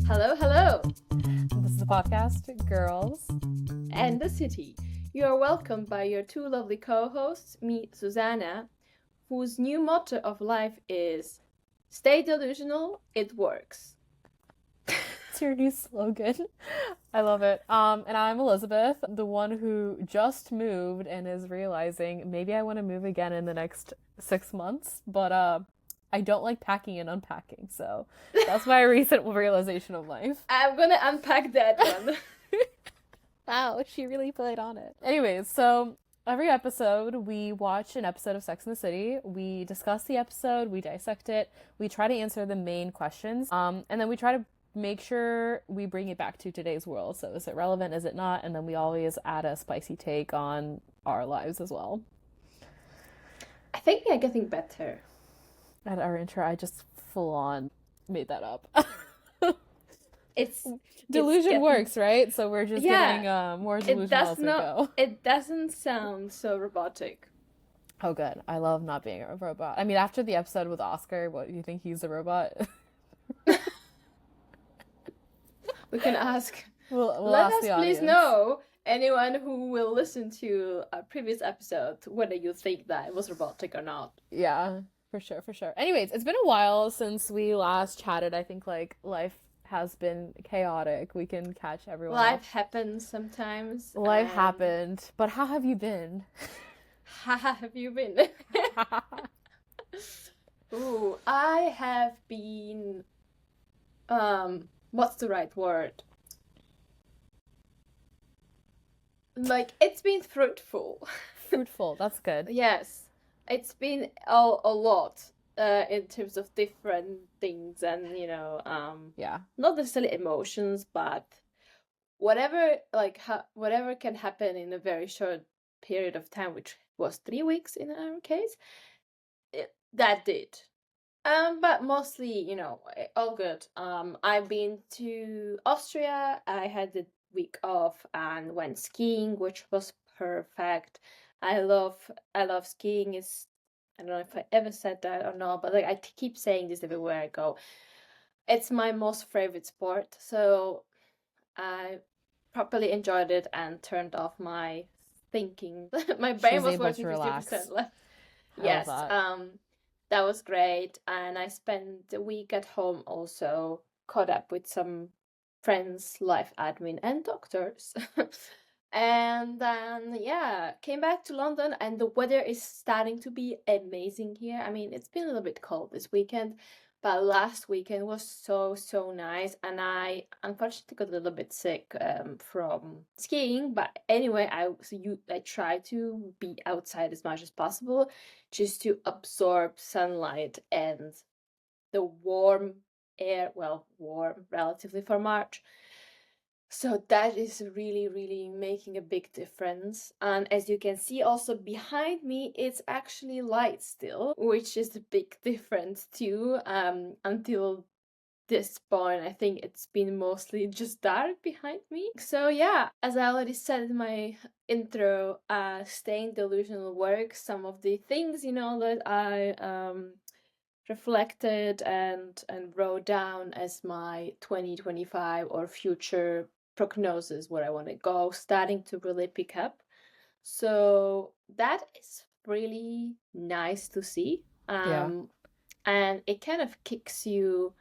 Hello, hello, This is the podcast, Girls. and the city. You are welcomed by your two lovely co-hosts, me, Susanna, whose new motto of life is "Stay delusional, it works." It's your new slogan. I love it. And I'm Elizabeth, the one who just moved and is realizing maybe I want to move again in the next 6 months, but I don't like packing and unpacking, so that's my recent realization of life. I'm gonna unpack that one. Wow, she really played on it. Anyways, so every episode we watch an episode of Sex and the City. We discuss the episode, we dissect it, we try to answer the main questions, and then we try to make sure we bring it back to today's world. So is it relevant? Is it not? And then we always add a spicy take on our lives as well. I think we are getting better. At our intro, I just full on made that up. It's Delusion getting... works, right? So we're just getting more delusional as we go. It doesn't sound so robotic. Oh, good. I love not being a robot. I mean, after the episode with Oscar, what do you think he's a robot? We can ask. We'll Let ask us the please audience. know, anyone who will listen to a previous episode, whether you think that it was robotic or not. Yeah, for sure, for sure. Anyways, it's been a while since we last chatted. I think like life has been chaotic. We can catch everyone Life up. happens sometimes. Life happened. But how have you been? How have you been? Ooh, I have been, what's the right word? Like, it's been fruitful. Fruitful. That's good. Yes, it's been a lot in terms of different things and, Yeah. not necessarily emotions, but whatever, like, whatever can happen in a very short period of time, which was 3 weeks in our case, that did. But mostly, all good. I've been to Austria. I had the week off and went skiing, which was perfect. I love skiing. I don't know if I ever said that or not, but like I keep saying this everywhere I go. It's my most favorite sport, so I properly enjoyed it and turned off my thinking. My brain She's was able working to 50% relax. left. I Yes, love that. that was great. And I spent the week at home also, caught up with some friends, life admin, and doctors. And then, yeah, came back to London, and the weather is starting to be amazing here. I mean, it's been a little bit cold this weekend, but last weekend was so, so nice. And I unfortunately got a little bit sick from skiing. But anyway, I try to be outside as much as possible just to absorb sunlight and the warm air, well, warm relatively for March. So that is really, really making a big difference. And as you can see also behind me, it's actually light still, which is a big difference too. Until this point, I think it's been mostly just dark behind me. So yeah, as I already said in my intro, staying delusional works. Some of the things, that I reflected and wrote down as my 2025 or future prognosis, where I want to go, starting to really pick up. So that is really nice to see. Yeah. And it kind of kicks you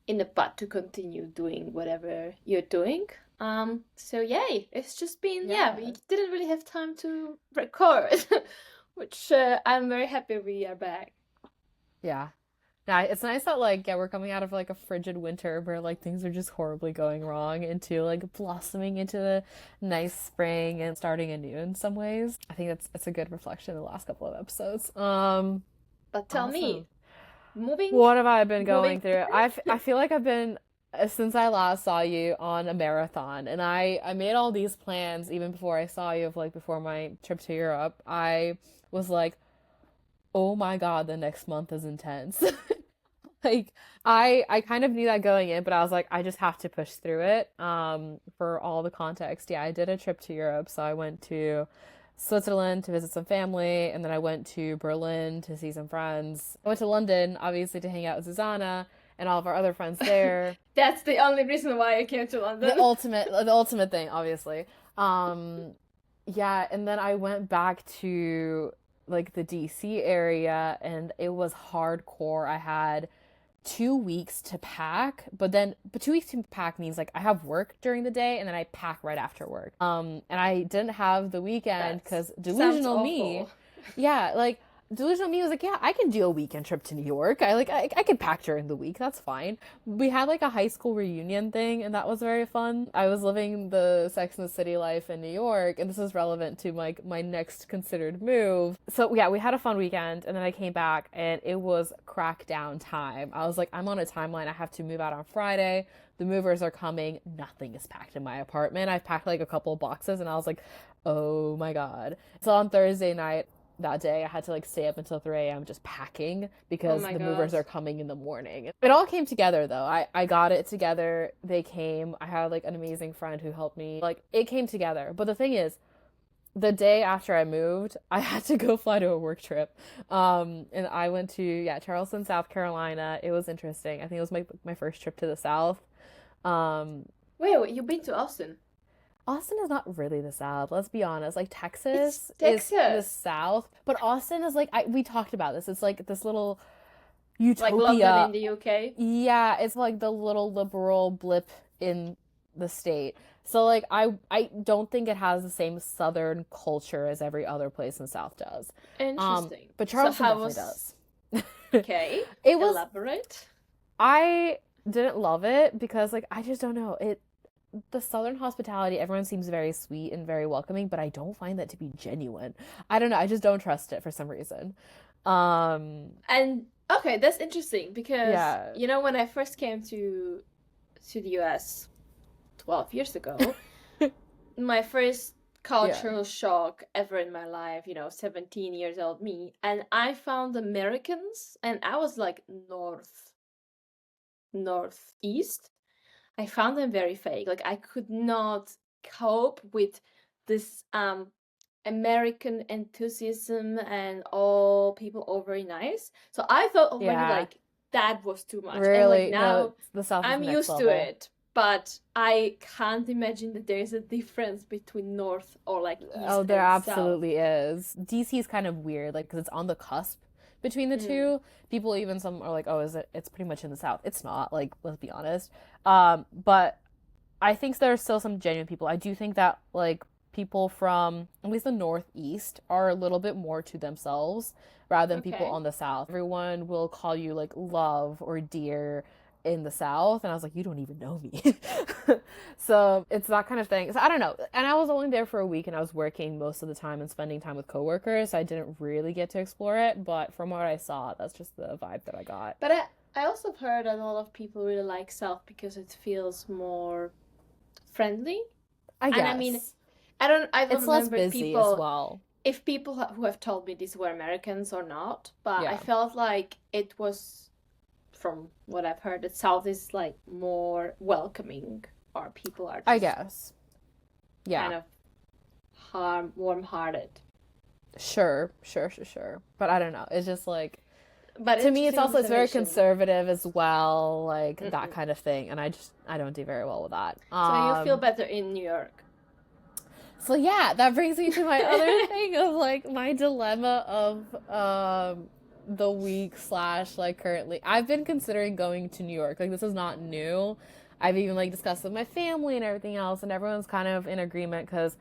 in the butt to continue doing whatever you're doing. So yay, it's just been, we didn't really have time to record, which I'm very happy we are back. Yeah. Yeah, it's nice that like we're coming out of like a frigid winter where like things are just horribly going wrong into like blossoming into the nice spring and starting anew in some ways. I think it's a good reflection of the last couple of episodes. But tell me, Awesome. What have I been going through? I feel like I've been since I last saw you on a marathon, and I made all these plans even before I saw you of like before my trip to Europe. I was like, oh my God, the next month is intense. Like I kind of knew that going in, but I was like, I just have to push through it. For all the context, yeah, I did a trip to Europe, so I went to Switzerland to visit some family, and then I went to Berlin to see some friends. I went to London, obviously, to hang out with Susanna and all of our other friends there. That's the only reason why I came to London. The ultimate thing, obviously. Um, yeah, and then I went back to like the DC area, and it was hardcore. I had 2 weeks to pack, but 2 weeks to pack means like I have work during the day and then I pack right after work. And I didn't have the weekend That because sounds delusional me, awful. yeah, like delusional me was like, yeah, I can do a weekend trip to New York. I can pack during the week. That's fine. We had like a high school reunion thing, and that was very fun. I was living the Sex and the City life in New York, and this is relevant to my next considered move. So yeah, we had a fun weekend, and then I came back, and it was crackdown time. I was like, I'm on a timeline. I have to move out on Friday. The movers are coming. Nothing is packed in my apartment. I've packed like a couple boxes, and I was like, oh my God. So on Thursday night, that day I had to like stay up until 3 a.m. just packing Oh because my the God. movers are coming in the morning. It all came together though. I got it together. They came. I had like an amazing friend who helped me. Like it came together. But the thing is, the day after I moved, I had to go fly to a work trip. And I went to Charleston, South Carolina. It was interesting. I think it was my first trip to the South. Um, Wait, you've been to Austin? Austin is not really the South. Let's be honest. Like It's Texas is the Texas. South, but Austin is like we talked about this. It's like this little Like London utopia. in the UK. Yeah, it's like the little liberal blip in the state. So like I don't think it has the same Southern culture as every other place in the South does. Interesting. But So Charleston how definitely was does. okay? It was Elaborate. I didn't love it because like I just don't know. The Southern hospitality, everyone seems very sweet and very welcoming, but I don't find that to be genuine. I don't know, I just don't trust it for some reason. Um, And okay, that's interesting because yeah, when I first came to the US 12 years ago, my first yeah, cultural shock ever in my life, 17 years old me, and I found Americans, and I was like northeast. I found them very fake. Like I could not cope with this American enthusiasm and all people all very nice. So I thought already yeah. like that was too much. And like Really, no, now the South is I'm next used to level. it, but I can't imagine that there is a difference between north or like Oh, east there and south. absolutely is. DC is kind of weird, like, because it's on the cusp between the Mm, two. People even some are like, oh, is it? It's pretty much in the South. It's not. Like, let's be honest. But I think there's still some genuine people. I do think that like people from at least the Northeast are a little bit more to themselves rather than people okay. on the South. Everyone will call you like love or dear in the South, and I was like, you don't even know me. So it's that kind of thing. So I don't know. And I was only there for a week, and I was working most of the time and spending time with coworkers. So I didn't really get to explore it, but from what I saw, that's just the vibe that I got. But I also heard that a lot of people really like south because it feels more friendly. I And I mean, guess I don't it's less remember busy as people well. if people who have told me these were Americans or not, but I Yeah, felt like it was from what I've heard that South is like more welcoming, or people are I just guess. kind Yeah. of warm-hearted. Sure. But I don't know. It's just like But to me, it's interesting also it's very observation. conservative as well, like that Mm-mm. kind of thing, and I don't do very well with that. So you feel better in New York. So yeah, that brings me to my other thing of like my dilemma of the week slash like currently. I've been considering going to New York. Like this is not new. I've even like discussed with my family and everything else, and everyone's kind of in agreement because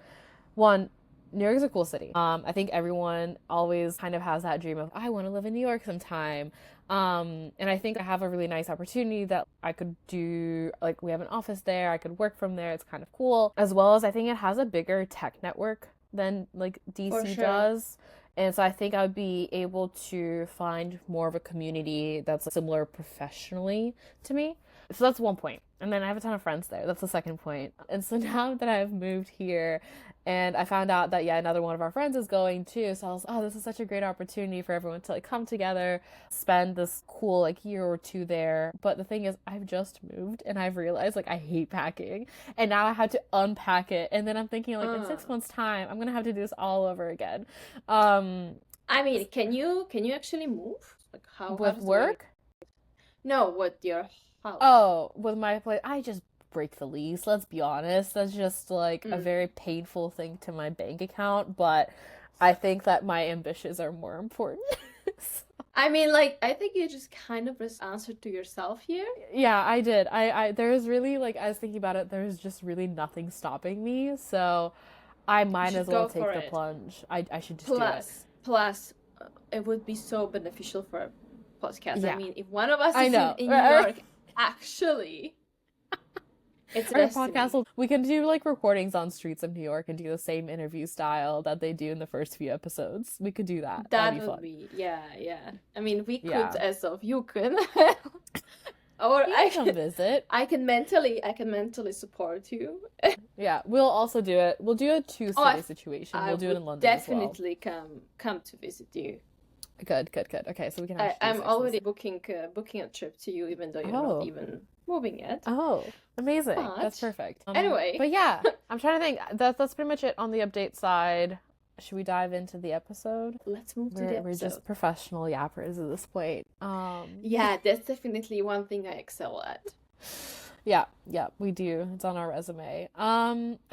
one, New York is a cool city. I think everyone always kind of has that dream of I want to live in New York sometime. And I think I have a really nice opportunity that I could do. Like we have an office there, I could work from there. It's kind of cool. As well as I think it has a bigger tech network than like For DC sure. does. And so I think I would be able to find more of a community that's similar professionally to me. So that's one point. And then I have a ton of friends there. That's the second point. And so now that I've moved here and I found out that, yeah, another one of our friends is going too. So I was, oh, this is such a great opportunity for everyone to like come together, spend this cool like year or two there. But the thing is, I've just moved and I've realized like I hate packing. And now I have to unpack it. And then I'm thinking like in Uh, 6 months' time, I'm gonna have to do this all over again. Um, I mean, can you actually move? Like how with does the way? work, No, with your house. oh, with my place, I just break the lease. Let's be honest. That's just like a Mm. very painful thing to my bank account, but I think that my ambitions are more important. I mean, like, I think you just kind of just answered to yourself here. Yeah, I did. There's really like I was thinking about it, there's just really nothing stopping me. So I You might should as well go for take the it. plunge. I should just do it. Plus, it would be so beneficial for a podcast. I Yeah, mean, if one of us I is in, know. in New York, actually, it's a Our podcast destiny. we can do like recordings on streets of New York and do the same interview style that they do in the first few episodes. We could do that. That'd That be would fun. be, yeah, yeah. I mean, we could, Yeah. as of you could, or You I can come can, visit. I can mentally support you. Yeah, we'll also do it. We'll do a two Oh, city situation. I We'll do it would in London as well. definitely come to visit you. Good, good, good. Okay, so we can I, actually do I'm Sex and the already City. booking a trip to you, even though you're not Oh, even moving yet. oh, amazing. That's But perfect. anyway, But yeah, I'm trying to think. That's pretty much it on the update side. Should we dive into the episode? let's move to the We're episode. just professional yappers at this point. Yeah, that's definitely one thing I excel at. Yeah, yeah, we do. It's on our resume.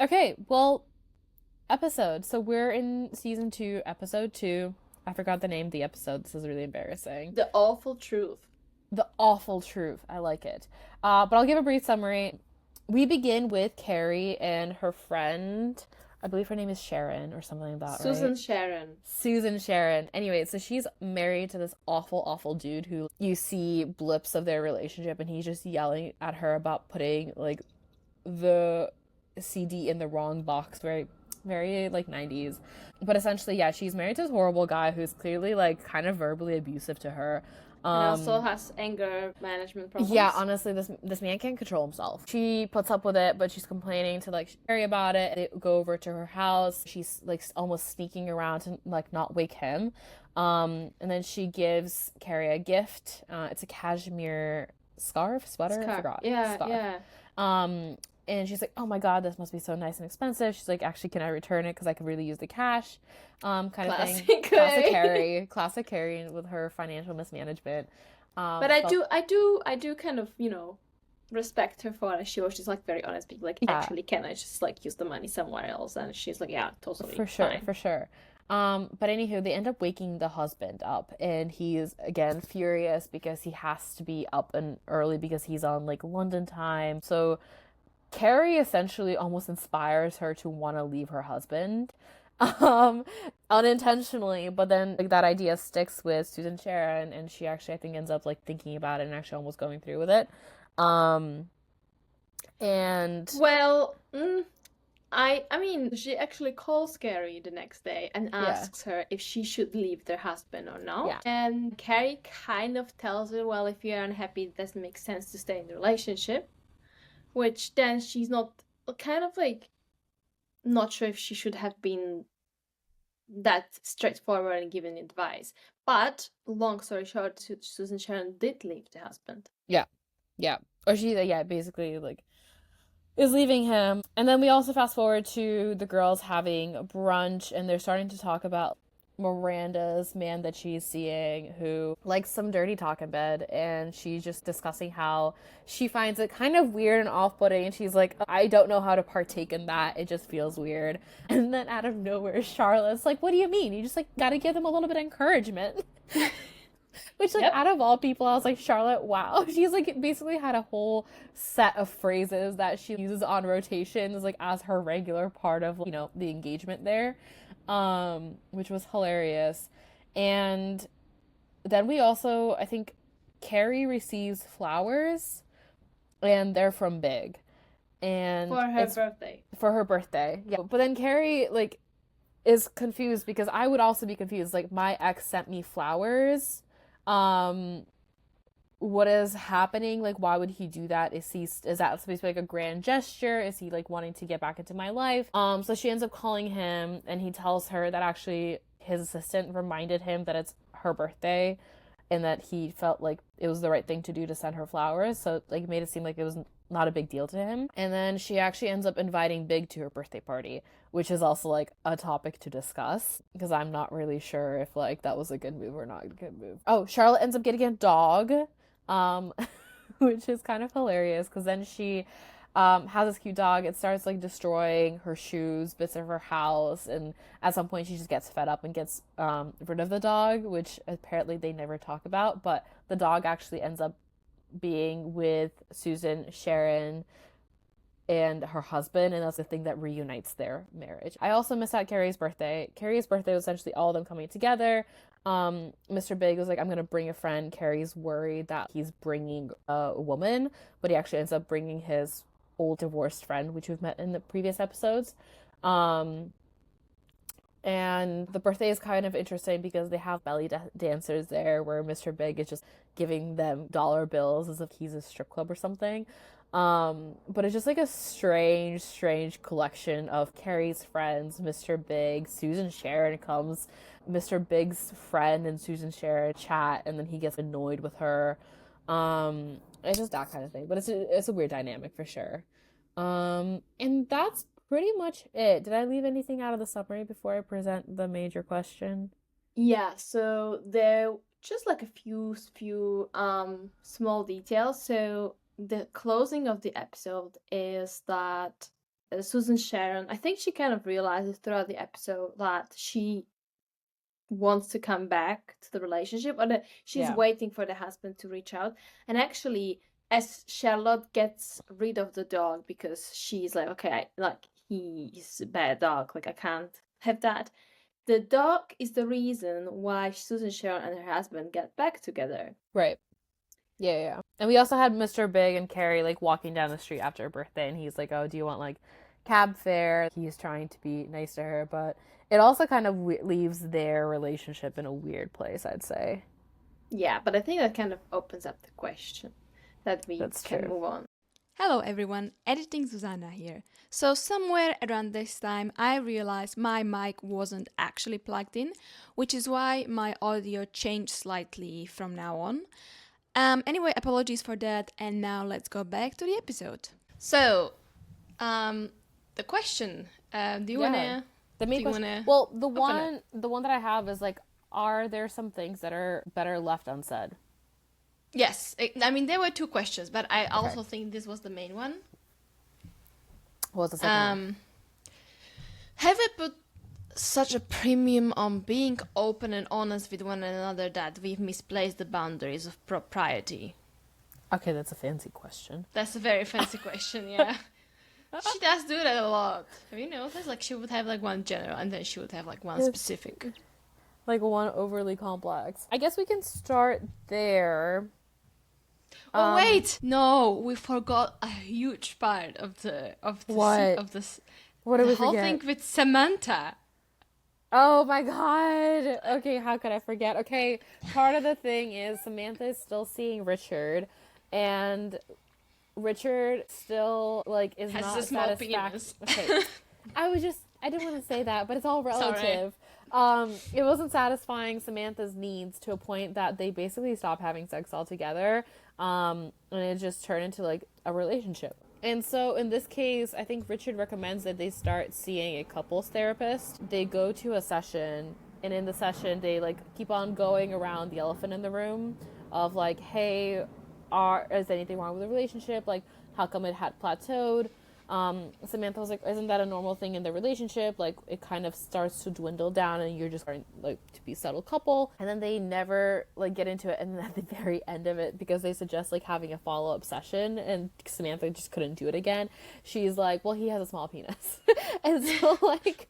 Okay, well, episode. So we're in season 2, episode 2. I forgot the name of the episode. This is really embarrassing. The awful truth. The awful truth. I like it. But I'll give a brief summary. We begin with Carrie and her friend. I believe her name is Sharon or something like that, right? Susan Sharon. Susan Sharon. Anyway, so she's married to this awful, awful dude who you see blips of their relationship and he's just yelling at her about putting like the CD in the wrong box. Very, very like 90s. But essentially, yeah, she's married to this horrible guy who's clearly like kind of verbally abusive to her. And also Um, has anger management yeah, problems. honestly, this man can't control himself. She puts up with it, but she's complaining to like Sherry about it. They go over to her house. She's like almost sneaking around to like not wake him. And then she gives Carrie a gift. It's a cashmere scarf, sweater, I Scar. forgot, Yeah, scarf. yeah. And she's like, "Oh my God, this must be so nice and expensive." She's like, "Actually, can I return it because I could really use the cash?" Kind of thing. Classic. Classic Carrie with her financial mismanagement. But I Felt do, I do, I do kind of, respect her for it. She was just like very honest, being like, yeah, actually, can I just like use the money somewhere else? And she's like, yeah, totally for sure, fine. for sure. But anywho, they end up waking the husband up, and he's again furious because he has to be up and early because he's on like London time. So Carrie essentially almost inspires her to want to leave her husband, um, unintentionally. But then like that idea sticks with Susan Sharon, and she actually I think ends up like thinking about it and actually almost going through with it. Um, and Well, I mean, she actually calls Carrie the next day and yeah, asks her if she should leave their husband or not. yeah, And Carrie kind of tells her, well, if you're unhappy, it doesn't make sense to stay in the relationship. Which then she's not kind of like not sure if she should have been that straightforward and given advice. But long story short, Susan Sharon did leave the husband. yeah, yeah. Or she yeah basically like is leaving him. And then we also fast forward to the girls having brunch and they're starting to talk about Miranda's man that she's seeing who likes some dirty talk in bed, and she's just discussing how she finds it kind of weird and off-putting, and she's like, I don't know how to partake in that, it just feels weird. And then out of nowhere Charlotte's like, what do you mean, you just like gotta give them a little bit of encouragement. Which, like, Yep. out of all people, I was like, Charlotte, wow. She's, like, basically had a whole set of phrases that she uses on rotations, like, as her regular part of, the engagement there, which was hilarious. And then we also, I think, Carrie receives flowers, and they're from Big. And For her it's birthday. for her birthday. Yeah. But then Carrie, like, is confused because I would also be confused. Like, my ex sent me flowers. Um, what is happening? Like, why would he do that? Is that supposed to be like a grand gesture? Is he like wanting to get back into my life? So she ends up calling him, and he tells her that actually his assistant reminded him that it's her birthday, and that he felt like it was the right thing to do to send her flowers. So like, it made it seem like it was not a big deal to him. And then she actually ends up inviting Big to her birthday party, which is also like a topic to discuss, because I'm not really sure if like that was a good move or not a good move. Oh, Charlotte ends up getting a dog, um, which is kind of hilarious, because then she has this cute dog. It starts like destroying her shoes, bits of her house, and at some point she just gets fed up and gets rid of the dog, which apparently they never talk about. But the dog actually ends up being with Susan, Sharon, and her husband, and that's the thing that reunites their marriage. I also missed out Carrie's birthday. Carrie's birthday was essentially all of them coming together. Mr. Big was like, I'm gonna bring a friend. Carrie's worried that he's bringing a woman, but he actually ends up bringing his old divorced friend, which we've met in the previous episodes. And the birthday is kind of interesting because they have belly dancers there, where Mr. Big is just giving them dollar bills as if he's a strip club or something. But it's just like a strange collection of Carrie's friends, Mr. Big, Susan Sharon comes. Mr. Big's friend and Susan Sharon chat, and then he gets annoyed with her. It's just that kind of thing. But it's a weird dynamic for sure. And that's pretty much it. Did I leave anything out of the summary before I present the major question? Yeah, so there just like a few small details. So the closing of the episode is that Susan Sharon, I think she kind of realizes throughout the episode that she wants to come back to the relationship, or that she's waiting for the husband to reach out. And actually, as Charlotte gets rid of the dog because she's like, okay, like he's a bad dog, like I can't have that. The dog is the reason why Susan Sharon and her husband get back together. Right. Yeah. And we also had Mr. Big and Carrie like walking down the street after her birthday, and he's like, "Oh, do you want like cab fare?" He's trying to be nice to her, but it also kind of leaves their relationship in a weird place, I'd say. Yeah, but I think that kind of opens up the question that we That's can true. move on. Hello everyone, editing Susanna here. So somewhere around this time I realized my mic wasn't actually plugged in, which is why my audio changed slightly from now on. Anyway, apologies for that, and now let's go back to the episode. So, the question, do you wanna... The main question. Well, the one that I have is like, are there some things that are better left unsaid? Yes, I mean there were two questions, but I also think this was the main one. What was the second one? Have we put such a premium on being open and honest with one another that we've misplaced the boundaries of propriety? Okay, that's a fancy question. That's a very fancy question, yeah. She does do that a lot. Have you noticed? Like, she would have like one general, and then she would have like one specific. Like one overly complex. I guess we can start there. Oh wait, no, we forgot a huge part of the what? Of this. What did we whole forget? thing with Samantha. Oh my god. Okay, how could I forget? Okay, part of the thing is Samantha is still seeing Richard, and Richard still like is Has not a small penis. Okay. I didn't want to say that, but it's all relative. It wasn't satisfying Samantha's needs to a point that they basically stopped having sex altogether. And it just turned into like a relationship. And so in this case, I think Richard recommends that they start seeing a couples therapist. They go to a session, and in the session they like keep on going around the elephant in the room of like, hey, is anything wrong with the relationship? Like, how come it had plateaued? Samantha was like, isn't that a normal thing in the relationship? Like, it kind of starts to dwindle down and you're just starting like to be a settled couple. And then they never like get into it. And then at the very end of it, because they suggest like having a follow-up session and Samantha just couldn't do it again, she's like, well, he has a small penis. And so like,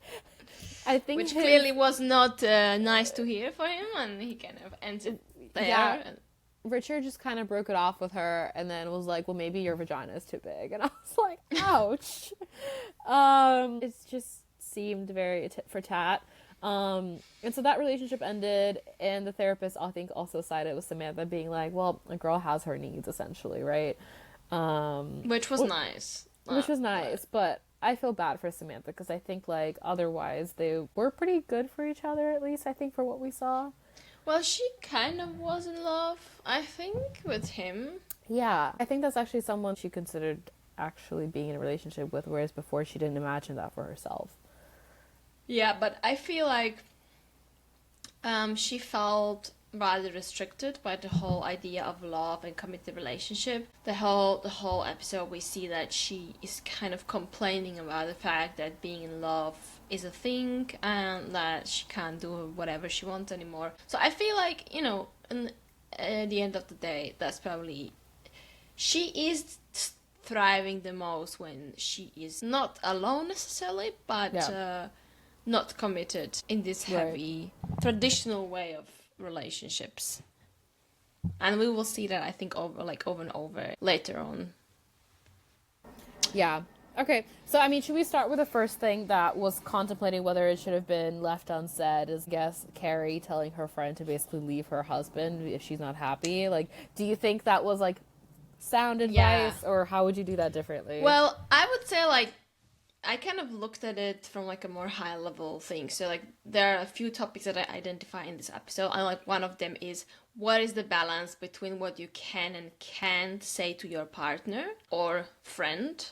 I think which clearly was not nice to hear for him, and he kind of ended there. Yeah. Richard just kind of broke it off with her and then was like, well, maybe your vagina is too big. And I was like, ouch. It just seemed very tit for tat. And so that relationship ended, and the therapist, I think, also sided with Samantha, being like, well, a girl has her needs, essentially, right? Which was nice. Which was nice, but I feel bad for Samantha because I think, like, otherwise they were pretty good for each other, at least, I think, for what we saw. Well, she kind of was in love, I think, with him. Yeah, I think that's actually someone she considered actually being in a relationship with, whereas before she didn't imagine that for herself. Yeah, but I feel like she felt rather restricted by the whole idea of love and committed relationship. The whole episode we see that she is kind of complaining about the fact that being in love is a thing and that she can't do whatever she wants anymore. So I feel like, at the end of the day, that's probably she is thriving the most when she is not alone necessarily, but not committed in this heavy traditional way of relationships. And we will see that, I think, over and over later on. Yeah. Okay, so I mean, should we start with the first thing that was contemplating whether it should have been left unsaid? Is, I guess, Carrie telling her friend to basically leave her husband if she's not happy. Like, do you think that was like sound advice, or how would you do that differently? Well, I would say, like, I kind of looked at it from like a more high level thing. So like there are a few topics that I identify in this episode, and like one of them is what is the balance between what you can and can't say to your partner or friend,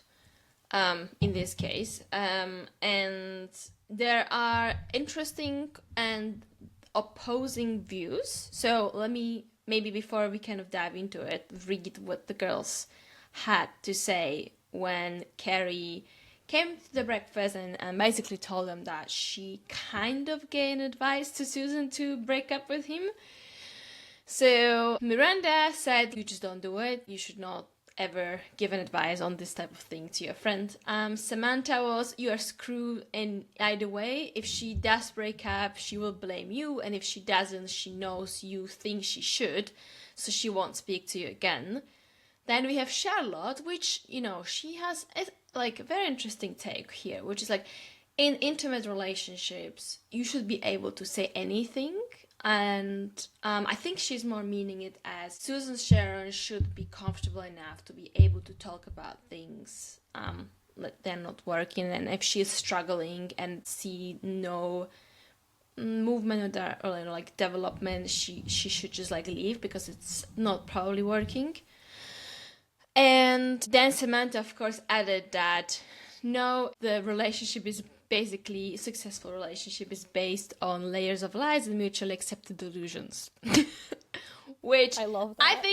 in this case, and there are interesting and opposing views. So let me, maybe before we kind of dive into it, read what the girls had to say when Carrie came to the breakfast and basically told them that she kind of gave advice to Susan to break up with him. So Miranda said, you just don't do it. You should not ever give an advice on this type of thing to your friend. Samantha was, you are screwed in either way. If she does break up, she will blame you. And if she doesn't, she knows you think she should. So she won't speak to you again. Then we have Charlotte, which, she has like a very interesting take here, which is like, in intimate relationships, you should be able to say anything. And I think she's more meaning it as Susan Sharon should be comfortable enough to be able to talk about things that they're not working. And if she's struggling and see no movement or like development, she should just like leave because it's not probably working. And then Samantha, of course, added that no, the relationship is basically, successful relationship is based on layers of lies and mutually accepted delusions. Which I love that.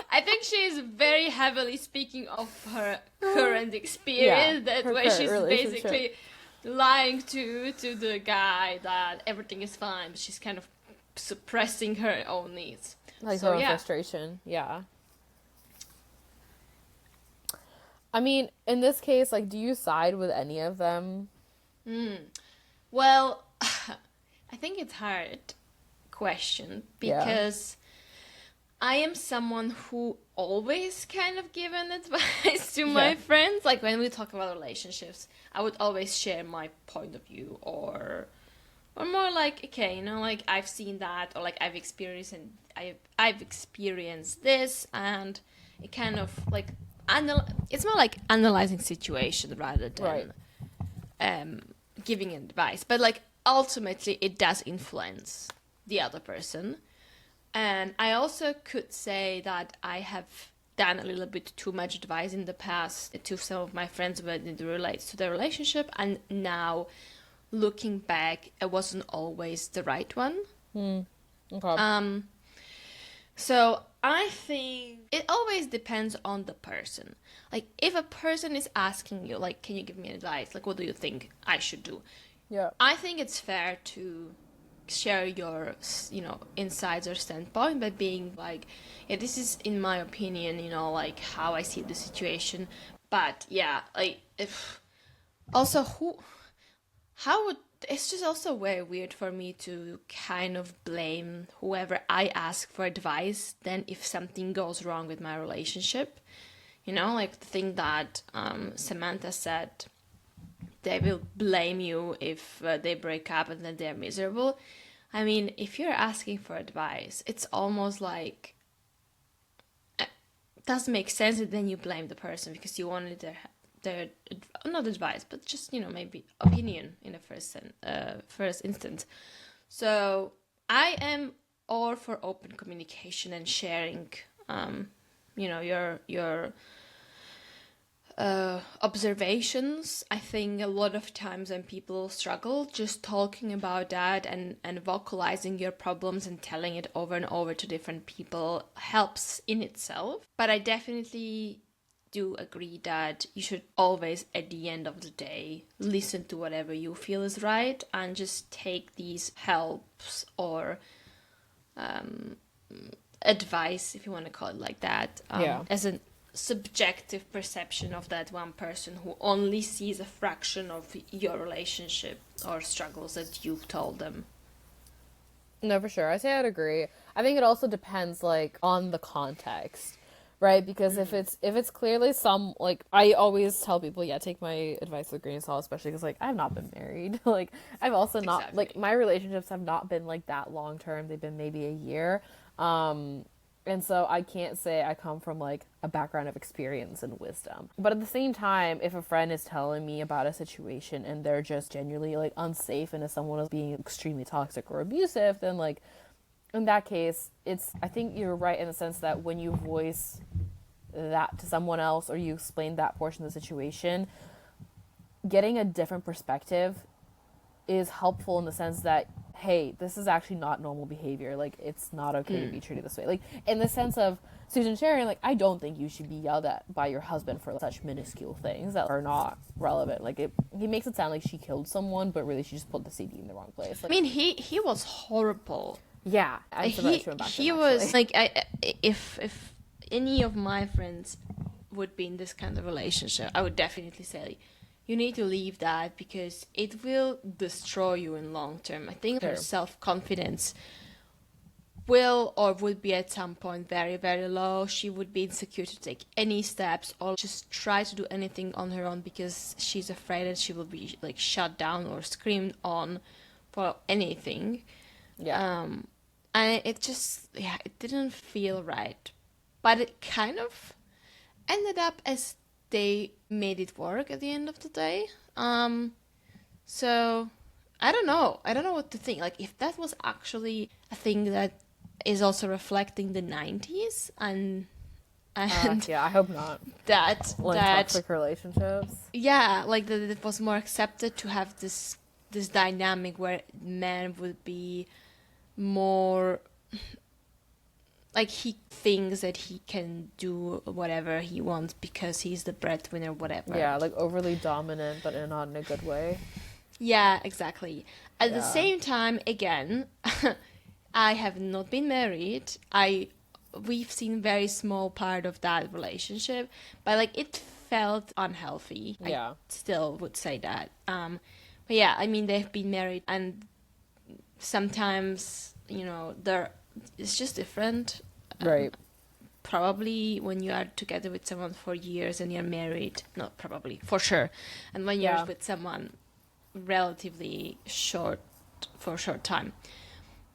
I think she is very heavily speaking of her current experience, where she's basically lying to the guy that everything is fine, but she's kind of suppressing her own needs. Like her own frustration. Yeah. I mean, in this case, like, do you side with any of them? Well, I think it's hard question because I am someone who always kind of given advice to my friends. Like when we talk about relationships, I would always share my point of view or more like, okay, like I've seen that, or like I've experienced this, and it kind of like it's more like analyzing situation rather than giving advice. But like ultimately it does influence the other person. And I also could say that I have done a little bit too much advice in the past to some of my friends when it relates to their relationship, and now looking back, it wasn't always the right one. Okay. So I think it always depends on the person. Like if a person is asking you, like, can you give me advice? Like, what do you think I should do? Yeah. I think it's fair to share your, insights or standpoint by being like, yeah, this is in my opinion, like how I see the situation. But yeah, like if also it's just also very weird for me to kind of blame whoever I ask for advice then if something goes wrong with my relationship. Like the thing that Samantha said they will blame you if they break up and then they're miserable. I mean, if you're asking for advice, it's almost like it doesn't make sense that then you blame the person because you wanted their not advice, but just maybe opinion in the first instance. So I am all for open communication and sharing, your observations. I think a lot of times when people struggle, just talking about that and vocalizing your problems and telling it over and over to different people helps in itself. But I definitely do agree that you should always, at the end of the day, listen to whatever you feel is right and just take these helps or advice, if you want to call it like that, as a subjective perception of that one person who only sees a fraction of your relationship or struggles that you've told them. No, for sure. I say I'd agree. I think it also depends, like, on the context, right? Because if it's clearly some, like, I always tell people, yeah, take my advice with a grain of salt, especially because, like, I've not been married. Like, I've also not, Exactly. like, my relationships have not been, like, that long term. They've been maybe a year. And so I can't say I come from, like, a background of experience and wisdom. But at the same time, if a friend is telling me about a situation and they're just genuinely, like, unsafe and if someone is being extremely toxic or abusive, then, like, in that case, I think you're right in the sense that when you voice that to someone else or you explain that portion of the situation, getting a different perspective is helpful in the sense that, hey, this is actually not normal behavior. Like, it's not okay to be treated this way. Like, in the sense of Susan sharing, like, I don't think you should be yelled at by your husband for such minuscule things that are not relevant. Like, he makes it sound like she killed someone, but really she just put the CD in the wrong place. Like, I mean, he was horrible. yeah, I'm surprised to him back He then, was actually. like, if any of my friends would be in this kind of relationship, I would definitely say you need to leave that because it will destroy you in long term. I think her Sure. self-confidence will or would be at some point very, very low. She would be insecure to take any steps or just try to do anything on her own because she's afraid that she will be like shut down or screamed on for anything. Yeah. And it just, yeah, it didn't feel right. But it kind of ended up as they made it work at the end of the day. So I don't know. I don't know what to think. Like, if that was actually a thing that is also reflecting the 90s and Yeah, I hope not. Like, that toxic relationships. yeah, like that it was more accepted to have this dynamic where men would be more like he thinks that he can do whatever he wants because he's the breadwinner, whatever. Yeah, like overly dominant, but not in a good way. Yeah, exactly. At the Yeah. same time, again, I have not been married. We've seen very small part of that relationship, but like it felt unhealthy. Yeah. I still would say that. But yeah, I mean they've been married, and sometimes it's just different. Right. Probably when you are together with someone for years and you're married, not probably, for sure, and when you're Yeah. with someone relatively for a short time.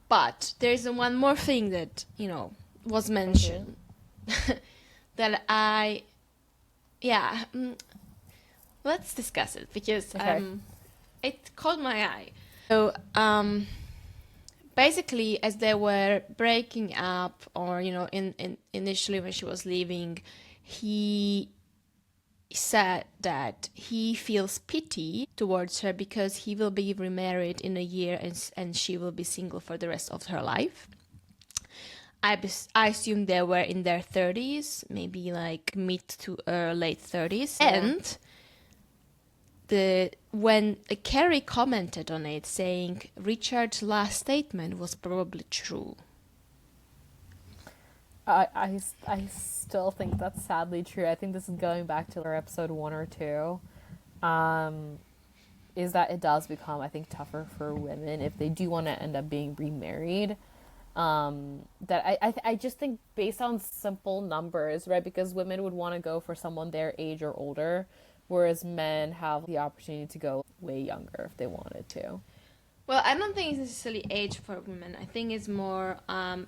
But there's one more thing that was mentioned that let's discuss it because Okay. it caught my eye. So basically, as they were breaking up, or in initially when she was leaving, he said that he feels pity towards her because he will be remarried in a year and she will be single for the rest of her life. I assume they were in their 30s, maybe like mid to late 30s. Yeah. And when Carrie commented on it, saying Richard's last statement was probably true. I still think that's sadly true. I think this is going back to our episode 1 or 2. Is that it does become, I think, tougher for women if they do want to end up being remarried. That I just think based on simple numbers, right? Because women would want to go for someone their age or older, whereas men have the opportunity to go way younger if they wanted to. Well, I don't think it's necessarily age for women. I think it's more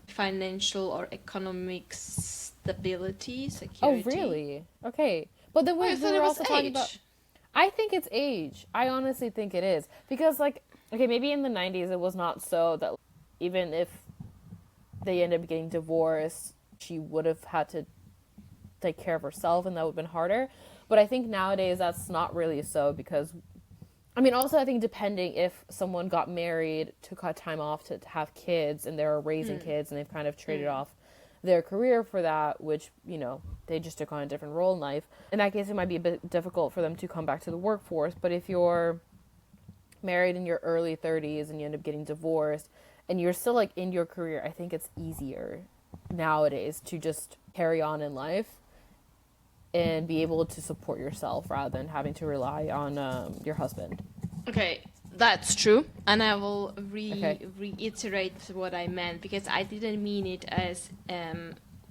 financial or economic stability, Oh, security. really? Okay. But then Oh, I we thought were it was also talking about... age. I think it's age. I honestly think it is. Because, like, okay, maybe in the 90s it was not so that even if they ended up getting divorced, she would have had to take care of herself and that would have been harder. But I think nowadays that's not really so because, I mean, also I think depending if someone got married, took time off to have kids and they're raising kids and they've kind of traded off their career for that, which, you know, they just took on a different role in life. In that case, it might be a bit difficult for them to come back to the workforce. But if you're married in your early 30s and you end up getting divorced and you're still like in your career, I think it's easier nowadays to just carry on in life and be able to support yourself rather than having to rely on your husband. Okay, that's true. And I will Okay. reiterate what I meant, because I didn't mean it as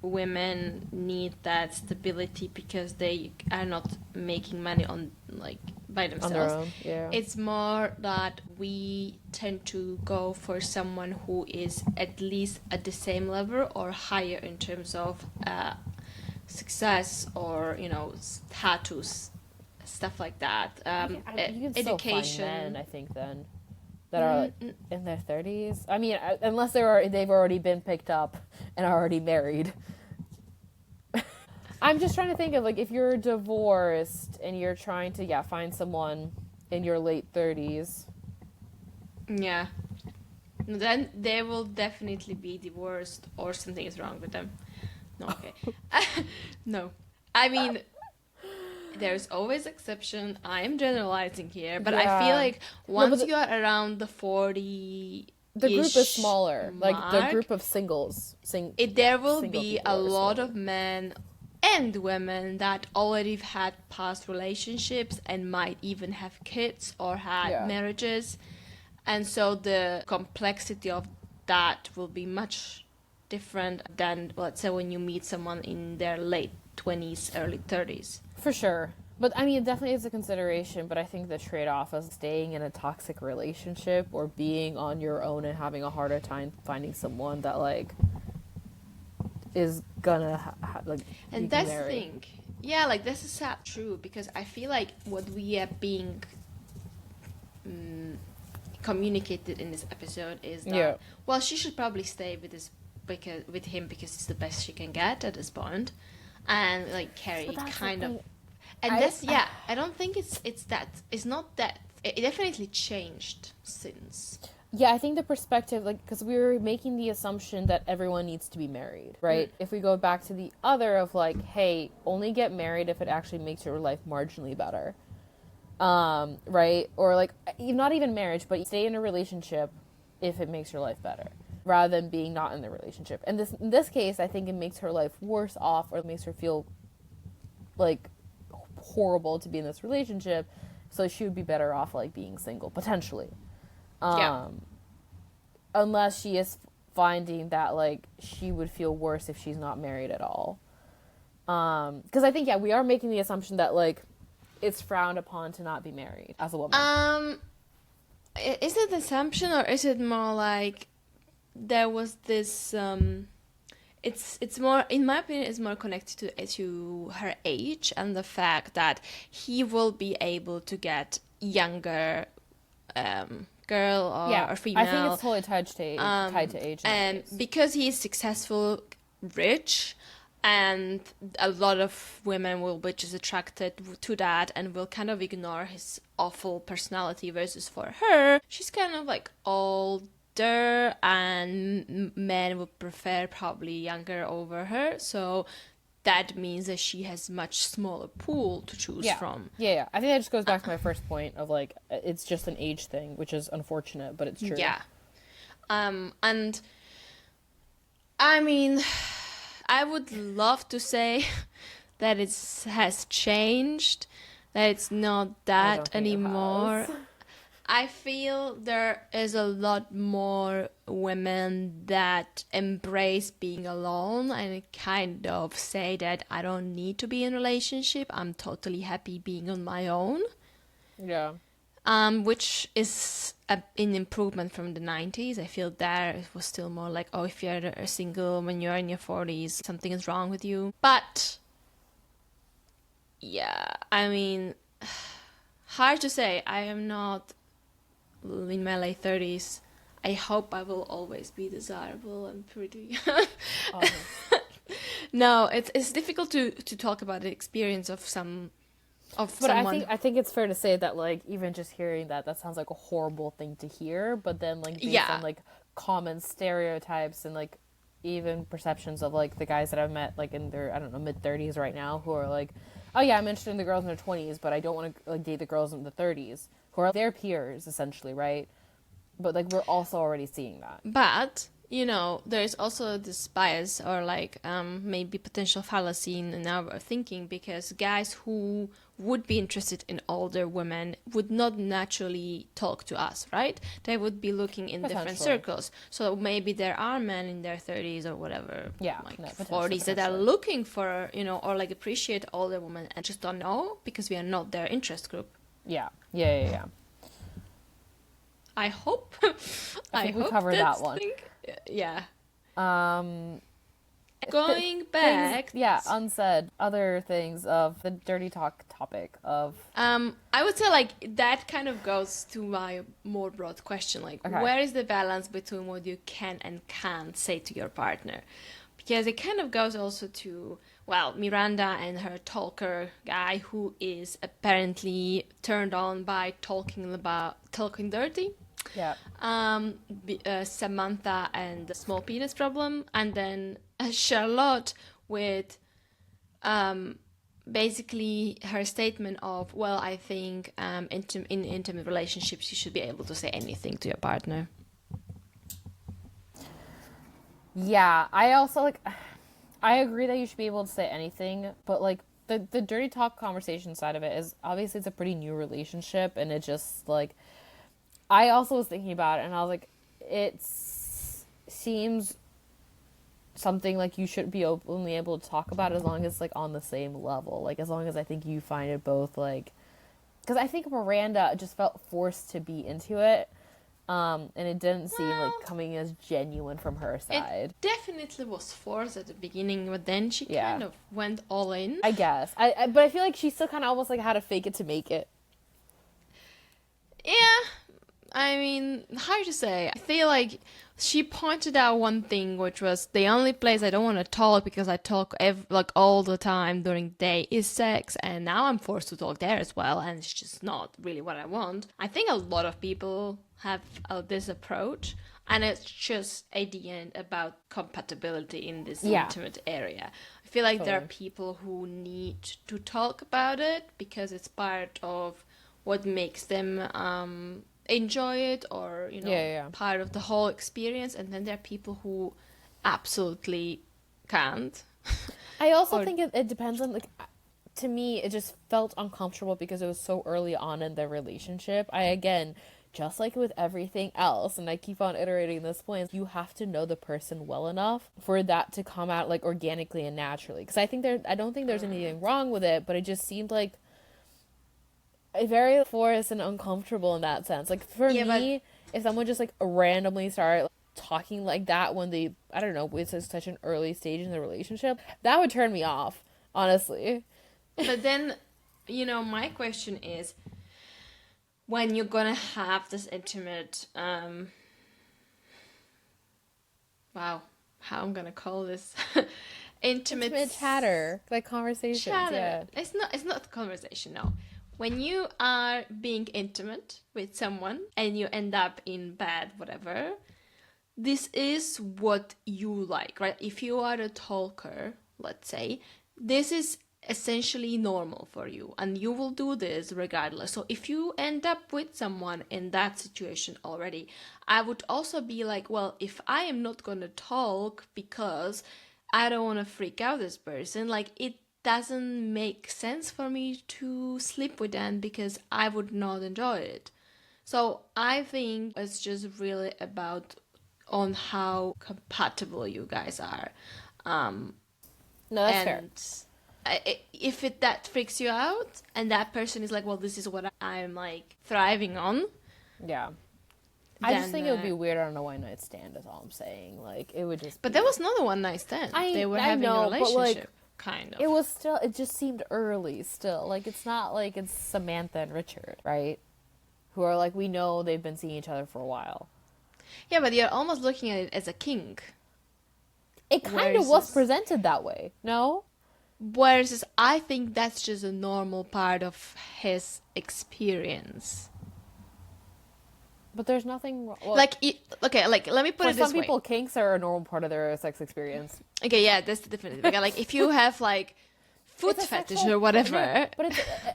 women need that stability because they are not making money on like by On their themselves. own, yeah. It's more that we tend to go for someone who is at least at the same level or higher in terms of success or, you know, status, stuff like that. You can still Education. find men, I think, then that are like in their 30s. I mean, unless they've already been picked up and are already married. I'm just trying to think of, like, if you're divorced and you're trying to find someone in your late 30s. Yeah. Then they will definitely be divorced or something is wrong with them. No, okay. No. I mean, there's always exception. I'm generalizing here, but I feel like once you are around the 40, the group is smaller. Like the group of singles. There will single be people a are lot smaller. of men and women that already had past relationships and might even have kids or had marriages. And so the complexity of that will be much different than, let's say, when you meet someone in their late 20s, early 30s. For sure. But I mean, it definitely is a consideration, but I think the trade-off of staying in a toxic relationship or being on your own and having a harder time finding someone that, like, is gonna like, and that's the thing. Yeah, like, this is sad true, because I feel like what we are being communicated in this episode is that well, she should probably stay with him because it's the best she can get at this point, and like Carrie kind of, and I don't think it's not that. It definitely changed since. Yeah, I think the perspective, like, because we were making the assumption that everyone needs to be married, right? If we go back to the other of, like, hey, only get married if it actually makes your life marginally better, right? Or, like, not even marriage, but stay in a relationship if it makes your life better, rather than being not in the relationship. And in this case, I think it makes her life worse off, or it makes her feel, like, horrible to be in this relationship, so she would be better off, like, being single, potentially. Unless she is finding that, like, she would feel worse if she's not married at all. Because I think, we are making the assumption that, like, it's frowned upon to not be married as a woman. Is it assumption, or is it more like there was this it's more, in my opinion, it's more connected to her age and the fact that he will be able to get younger girl or female. I think it's totally tied to age. And because he is successful, rich, and a lot of women will be just attracted to that and will kind of ignore his awful personality, versus for her, she's kind of like older and men would prefer probably younger over her. So that means that she has much smaller pool to choose from. Yeah. I think that just goes back to my first point of, like, it's just an age thing, which is unfortunate, but it's true. Yeah. And I mean, I would love to say that it has changed, that it's not that anymore. I feel there is a lot more women that embrace being alone and kind of say that I don't need to be in a relationship. I'm totally happy being on my own. Yeah. Which is an improvement from the 90s. I feel there it was still more like, oh, if you're a single when you're in your 40s, something is wrong with you. But yeah, I mean, hard to say. I am not in my late 30s. I hope I will always be desirable and pretty. Awesome. No, it's difficult to talk about the experience of someone. But I think it's fair to say that like even just hearing that sounds like a horrible thing to hear, but then like based on like common stereotypes and like even perceptions of like the guys that I've met like in their, I don't know, mid-30s right now, who are like, oh yeah, I'm interested in the girls in their 20s, but I don't want to like date the girls in the 30s, who are their peers essentially, right? But like we're also already seeing that. But there's also this bias or like maybe potential fallacy in our thinking, because guys who would be interested in older women would not naturally talk to us, right? They would be looking in different circles. So maybe there are men in their 30s or whatever, like 40s that are looking for, or like appreciate older women and just don't know because we are not their interest group. Yeah. I hope. I think we covered that one. Yeah. Going back. Unsaid. Other things of the dirty talk topic of. I would say like that kind of goes to my more broad question, like where is the balance between what you can and can't say to your partner? Because it kind of goes also to, well, Miranda and her talker guy who is apparently turned on by talking dirty. Yeah. Samantha and the small penis problem, and then Charlotte with basically her statement of, well, I think in intimate relationships you should be able to say anything to your partner. Yeah, I also like, I agree that you should be able to say anything, but like the dirty talk conversation side of it is obviously it's a pretty new relationship, and it just like, I also was thinking about it and I was like, it seems something like you should be openly able to talk about as long as like on the same level, like as long as I think you find it both like, because I think Miranda just felt forced to be into it. And it didn't seem like coming as genuine from her side. It definitely was forced at the beginning, but then she kind of went all in. I guess. But I feel like she still kind of almost like had to fake it to make it. Yeah. I mean, hard to say. I feel like she pointed out one thing, which was the only place I don't want to talk because I talk like all the time during the day is sex, and now I'm forced to talk there as well, and it's just not really what I want. I think a lot of people have this approach, and it's just at the end about compatibility in this intimate area. I feel like there are people who need to talk about it because it's part of what makes them enjoy it, or part of the whole experience, and then there are people who absolutely can't. I also think it depends on, like, to me it just felt uncomfortable because it was so early on in the relationship. Again, just like with everything else, and I keep on iterating this point, you have to know the person well enough for that to come out like organically and naturally, because I don't think there's anything wrong with it, but it just seemed like very forced and uncomfortable in that sense. Like for me, if someone just like randomly started like, talking like that when they, I don't know, it's such an early stage in the relationship, that would turn me off, honestly. But then, my question is, when you're gonna have this intimate, wow, how I'm gonna call this, intimate chatter, like conversations. Yeah, it's not conversation, no. When you are being intimate with someone and you end up in bed, whatever, this is what you like, right? If you are a talker, let's say, this is essentially normal for you and you will do this regardless. So if you end up with someone in that situation already, I would also be like, well, if I am not going to talk because I don't want to freak out this person, like it doesn't make sense for me to sleep with them because I would not enjoy it. So I think it's just really about on how compatible you guys are. No, that's fair. And if that freaks you out and that person is like, well, this is what I'm like thriving on, Yeah. I just then, think it would be weird on a one night stand, is all I'm saying. Like, it would just but be... there was not a one night stand. They were having a relationship, kind of. It was still, it just seemed early still. Like, it's not like it's Samantha and Richard, right? Who are like, we know they've been seeing each other for a while. Yeah, but you're almost looking at it as a kink. It kind of was presented that way, no? Whereas I think that's just a normal part of his experience. But there's nothing... Well, like, okay, like, let me put it this way. For some people, kinks are a normal part of their sex experience. Okay, yeah, that's the difference. Like, if you have, like, foot fetish or whatever... But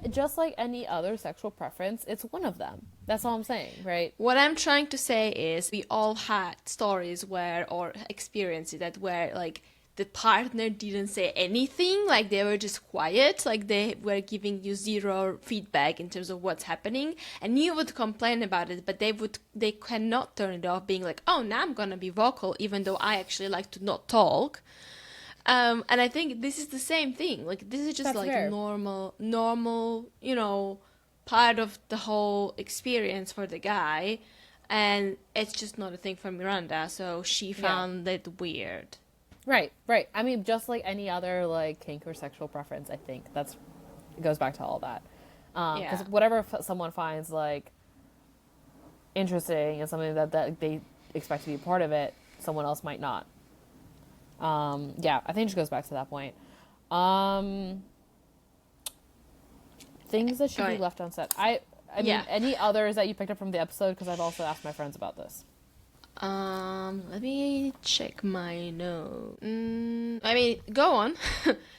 it's just like any other sexual preference, it's one of them. That's all I'm saying, right? What I'm trying to say is we all had stories where, or experiences that where, like, the partner didn't say anything, like they were just quiet, like they were giving you zero feedback in terms of what's happening, and you would complain about it, but they cannot turn it off being like, oh, now I'm gonna be vocal even though I actually like to not talk. And I think this is the same thing. Like, this is just That's like fair. normal, you know, part of the whole experience for the guy, and it's just not a thing for Miranda, so she found it weird. Right. I mean, just like any other like kink or sexual preference, I think it goes back to all that. Because whatever someone finds like interesting and something that they expect to be a part of it, someone else might not. Yeah, I think it just goes back to that point. Things that should be left unsaid. I mean, any others that you picked up from the episode? Because I've also asked my friends about this. Let me check my note. I mean, go on.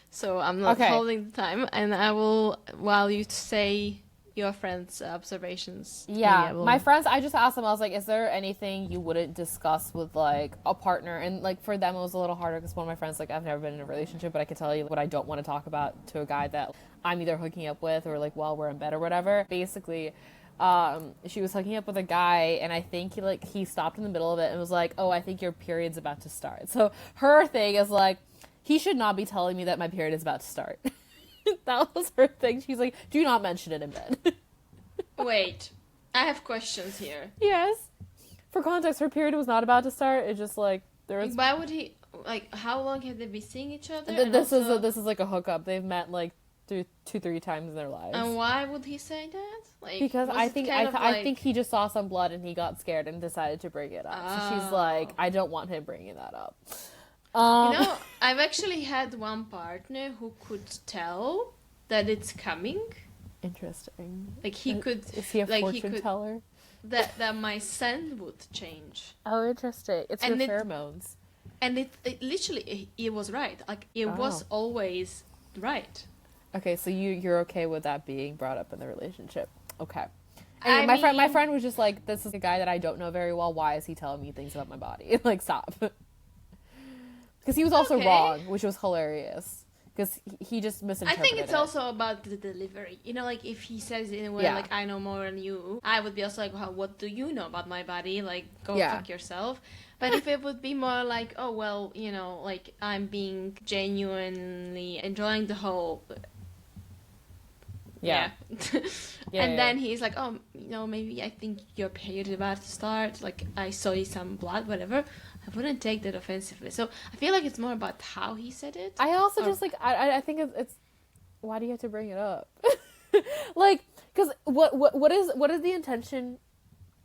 So I'm not holding the time, and I will, while you say your friends' observations. Yeah, my friends, I just asked them, I was like, is there anything you wouldn't discuss with, like, a partner? And, like, for them, it was a little harder because one of my friends, like, I've never been in a relationship, but I can tell you what I don't want to talk about to a guy that I'm either hooking up with or, like, while we're in bed or whatever. Basically, she was hooking up with a guy, and I think he stopped in the middle of it and was like, oh, I think your period's about to start. So her thing is like, he should not be telling me that my period is about to start. That was her thing. She's like, do not mention it in bed. Wait, I have questions here. Yes. For context, her period was not about to start. It's just like, there was... Why would he, like, how long have they been seeing each other? This is like a hookup. They've met like 2-3 times in their lives. And why would he say that? Like, because I think he just saw some blood and he got scared and decided to bring it up. So she's like, I don't want him bringing that up. You know, I've actually had one partner who could tell that it's coming. Interesting. Like, he could... Is he a fortune teller? That my scent would change. Oh, interesting. It's your pheromones. And it literally, it was right. Like, it was always right. Okay, so you're okay with that being brought up in the relationship. Okay. Anyway, my friend was just like, this is a guy that I don't know very well. Why is he telling me things about my body? Like, stop. Because he was also wrong, which was hilarious. Because he just misinterpreted I think it's also about the delivery. You know, like, if he says it in a way, like, I know more than you, I would be also like, well, what do you know about my body? Like, go fuck yourself. But if it would be more like, oh, well, you know, like, I'm being genuinely enjoying the whole... Then he's like, oh, you know, maybe I think your period is about to start. Like, I saw you some blood, whatever. I wouldn't take that offensively. So I feel like it's more about how he said it. I also just like, I think it's why do you have to bring it up? Like, because what is the intention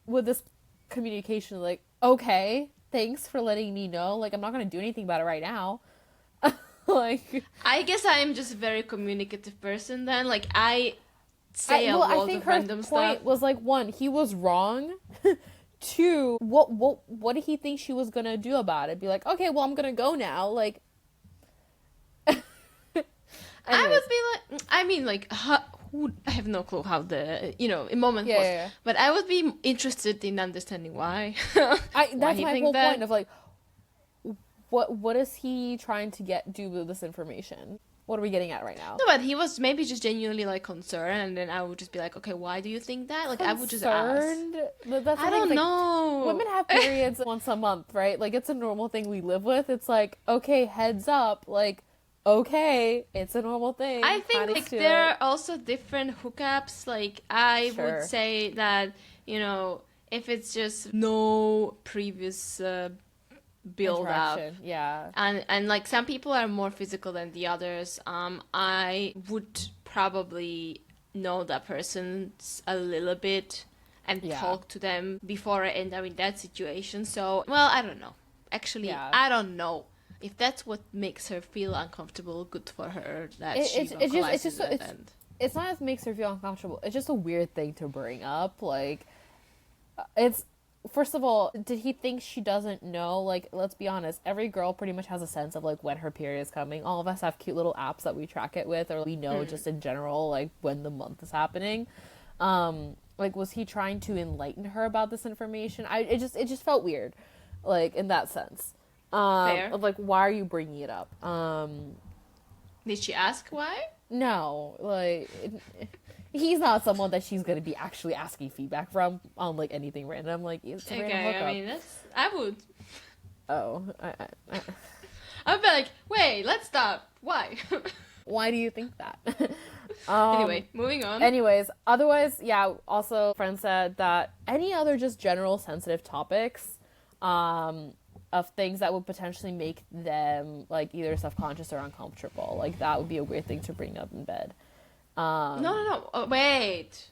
with this communication? Like, okay, thanks for letting me know. Like, I'm not gonna do anything about it right now. Like, I guess I am just a very communicative person then. Like, I say a lot of random stuff. Point was like, one, he was wrong. Two, what did he think she was gonna do about it? Be like, okay, well, I'm gonna go now. Like, I would be like, I mean, like, I have no clue how the moment was, but I would be interested in understanding why. That's my whole point of like, what is he trying to do with this information? What are we getting at right now? No, but he was maybe just genuinely like concerned, and then I would just be like, okay, why do you think that? Like, I would just ask. Concerned? That's I the thing, don't like, know. women have periods once a month, right? Like, it's a normal thing we live with. It's like, okay, heads up, like, okay, it's a normal thing. I think like there are also different hookups. Like I would say that, you know, if it's just no previous build up, yeah, and like some people are more physical than the others. I would probably know that person a little bit and talk to them before I end up in that situation. So, well, I don't know. Actually, I don't know. If that's what makes her feel uncomfortable, good for her that she vocalizes it. It's not as makes her feel uncomfortable. It's just a weird thing to bring up. Like, it's, first of all, did he think she doesn't know? Like, let's be honest, every girl pretty much has a sense of like when her period is coming. All of us have cute little apps that we track it with, or we know just in general like when the month is happening. Like, was he trying to enlighten her about this information? It just felt weird, like in that sense. Fair. Of like, why are you bringing it up? Did she ask why? No, like he's not someone that she's gonna be actually asking feedback from on like anything random. Like, it's a random hookup. I mean, I would. Oh, I'd be like, wait, let's stop. Why? Why do you think that? Anyway, moving on. Anyways, otherwise, yeah. Also, friend said that any other just general sensitive topics, of things that would potentially make them like either self-conscious or uncomfortable, like that would be a weird thing to bring up in bed. No. Oh, wait.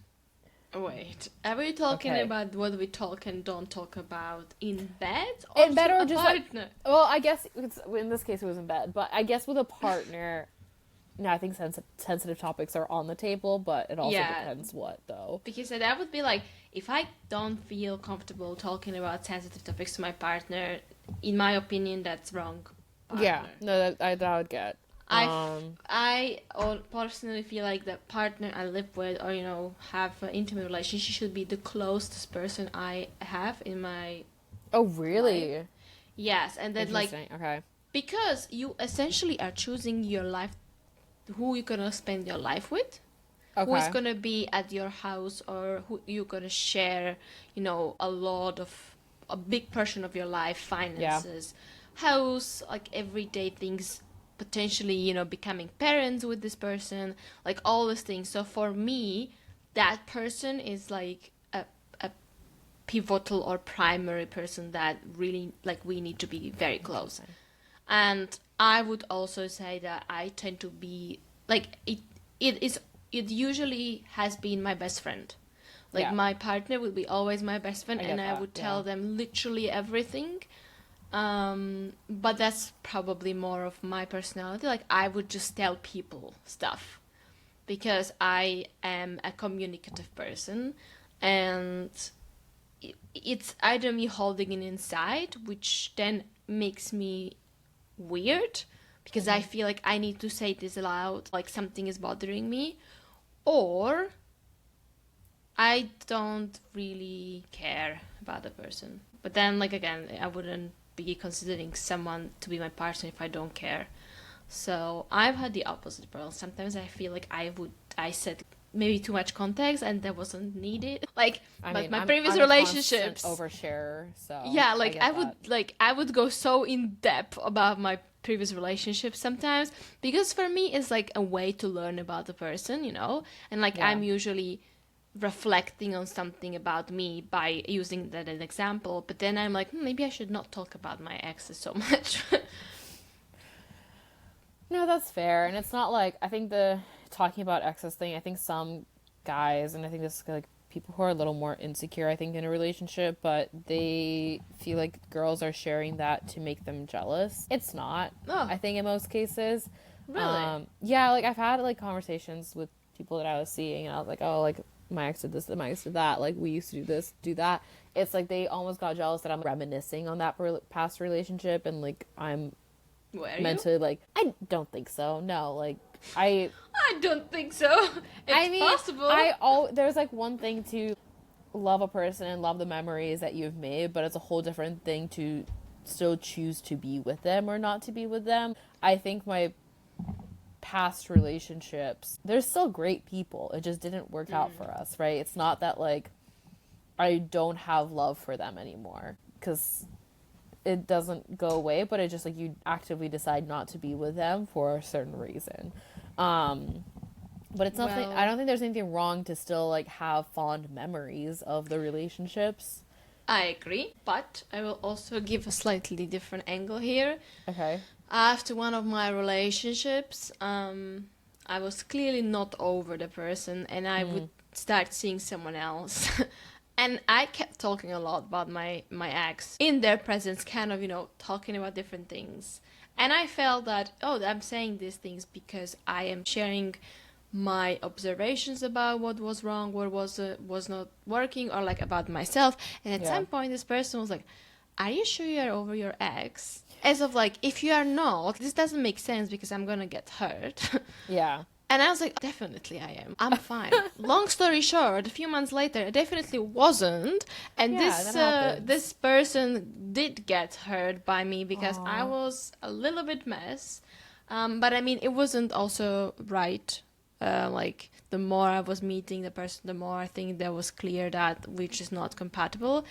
Are we talking about what we talk and don't talk about in bed? Or in bed or just partner? like, well, I guess in this case it was in bed, but I guess with a partner, no, I think sensitive topics are on the table, but it also depends what though. Because that would be like, if I don't feel comfortable talking about sensitive topics to my partner, in my opinion, that's wrong. Partner. Yeah, no, that would get. I personally feel like the partner I live with, or have an intimate relationship, should be the closest person I have in my. Oh really? Life. Yes, and then like because you essentially are choosing your life, who you're gonna spend your life with. Okay. Who is gonna be at your house, or who you're gonna share, a big portion of your life, finances, house, like everyday things, potentially, becoming parents with this person, like all these things. So for me, that person is like a pivotal or primary person that really, like, we need to be very close. And I would also say that I tend to be like, it usually has been my best friend. Like, my partner would be always my best friend, and I would tell them literally everything. But that's probably more of my personality. Like, I would just tell people stuff because I am a communicative person, and it's either me holding it inside, which then makes me weird because I feel like I need to say this aloud, like something is bothering me, or I don't really care about the person. But then, like, again, I wouldn't be considering someone to be my partner if I don't care. So I've had the opposite problem. Sometimes I feel like I said maybe too much context and that wasn't needed. Like, my previous relationships, overshare. So yeah, like I would go so in depth about my previous relationships sometimes, because for me it's like a way to learn about the person, and like I'm usually reflecting on something about me by using that as an example, but then I'm like, maybe I should not talk about my exes so much. No, that's fair. And it's not like, I think the talking about exes thing, I think some guys, and I think this is like people who are a little more insecure, I think, in a relationship, but they feel like girls are sharing that to make them jealous. It's not. I think in most cases. Really? Yeah, like I've had like conversations with people that I was seeing, and I was like, oh, like my ex did this, my ex did that, like we used to do this, do that. It's like they almost got jealous that I'm reminiscing on that past relationship, and like I'm mentally like, I don't think so. No, like I don't think so. It's possible. There's like one thing to love a person and love the memories that you've made, but it's a whole different thing to still choose to be with them or not to be with them. I think my past relationships, they're still great people. It just didn't work out for us, right? It's not that like I don't have love for them anymore, because it doesn't go away, but it just like you actively decide not to be with them for a certain reason. But it's nothing. I don't think there's anything wrong to still like have fond memories of the relationships. I agree, but I will also give a slightly different angle here. Okay. After one of my relationships, I was clearly not over the person, and I would start seeing someone else. And I kept talking a lot about my ex in their presence, kind of, talking about different things. And I felt that, I'm saying these things because I am sharing my observations about what was wrong, what was not working, or like about myself. And at some point, this person was like, "Are you sure you are over your ex?" As of like, if you are not, this doesn't make sense because I'm gonna get hurt. Yeah. And I was like, definitely I am. I'm fine. Long story short, a few months later, I definitely wasn't. And this person did get hurt by me because I was a little bit mess. But I mean, it wasn't also right. Like, the more I was meeting the person, the more I think that was clear that we're just not compatible.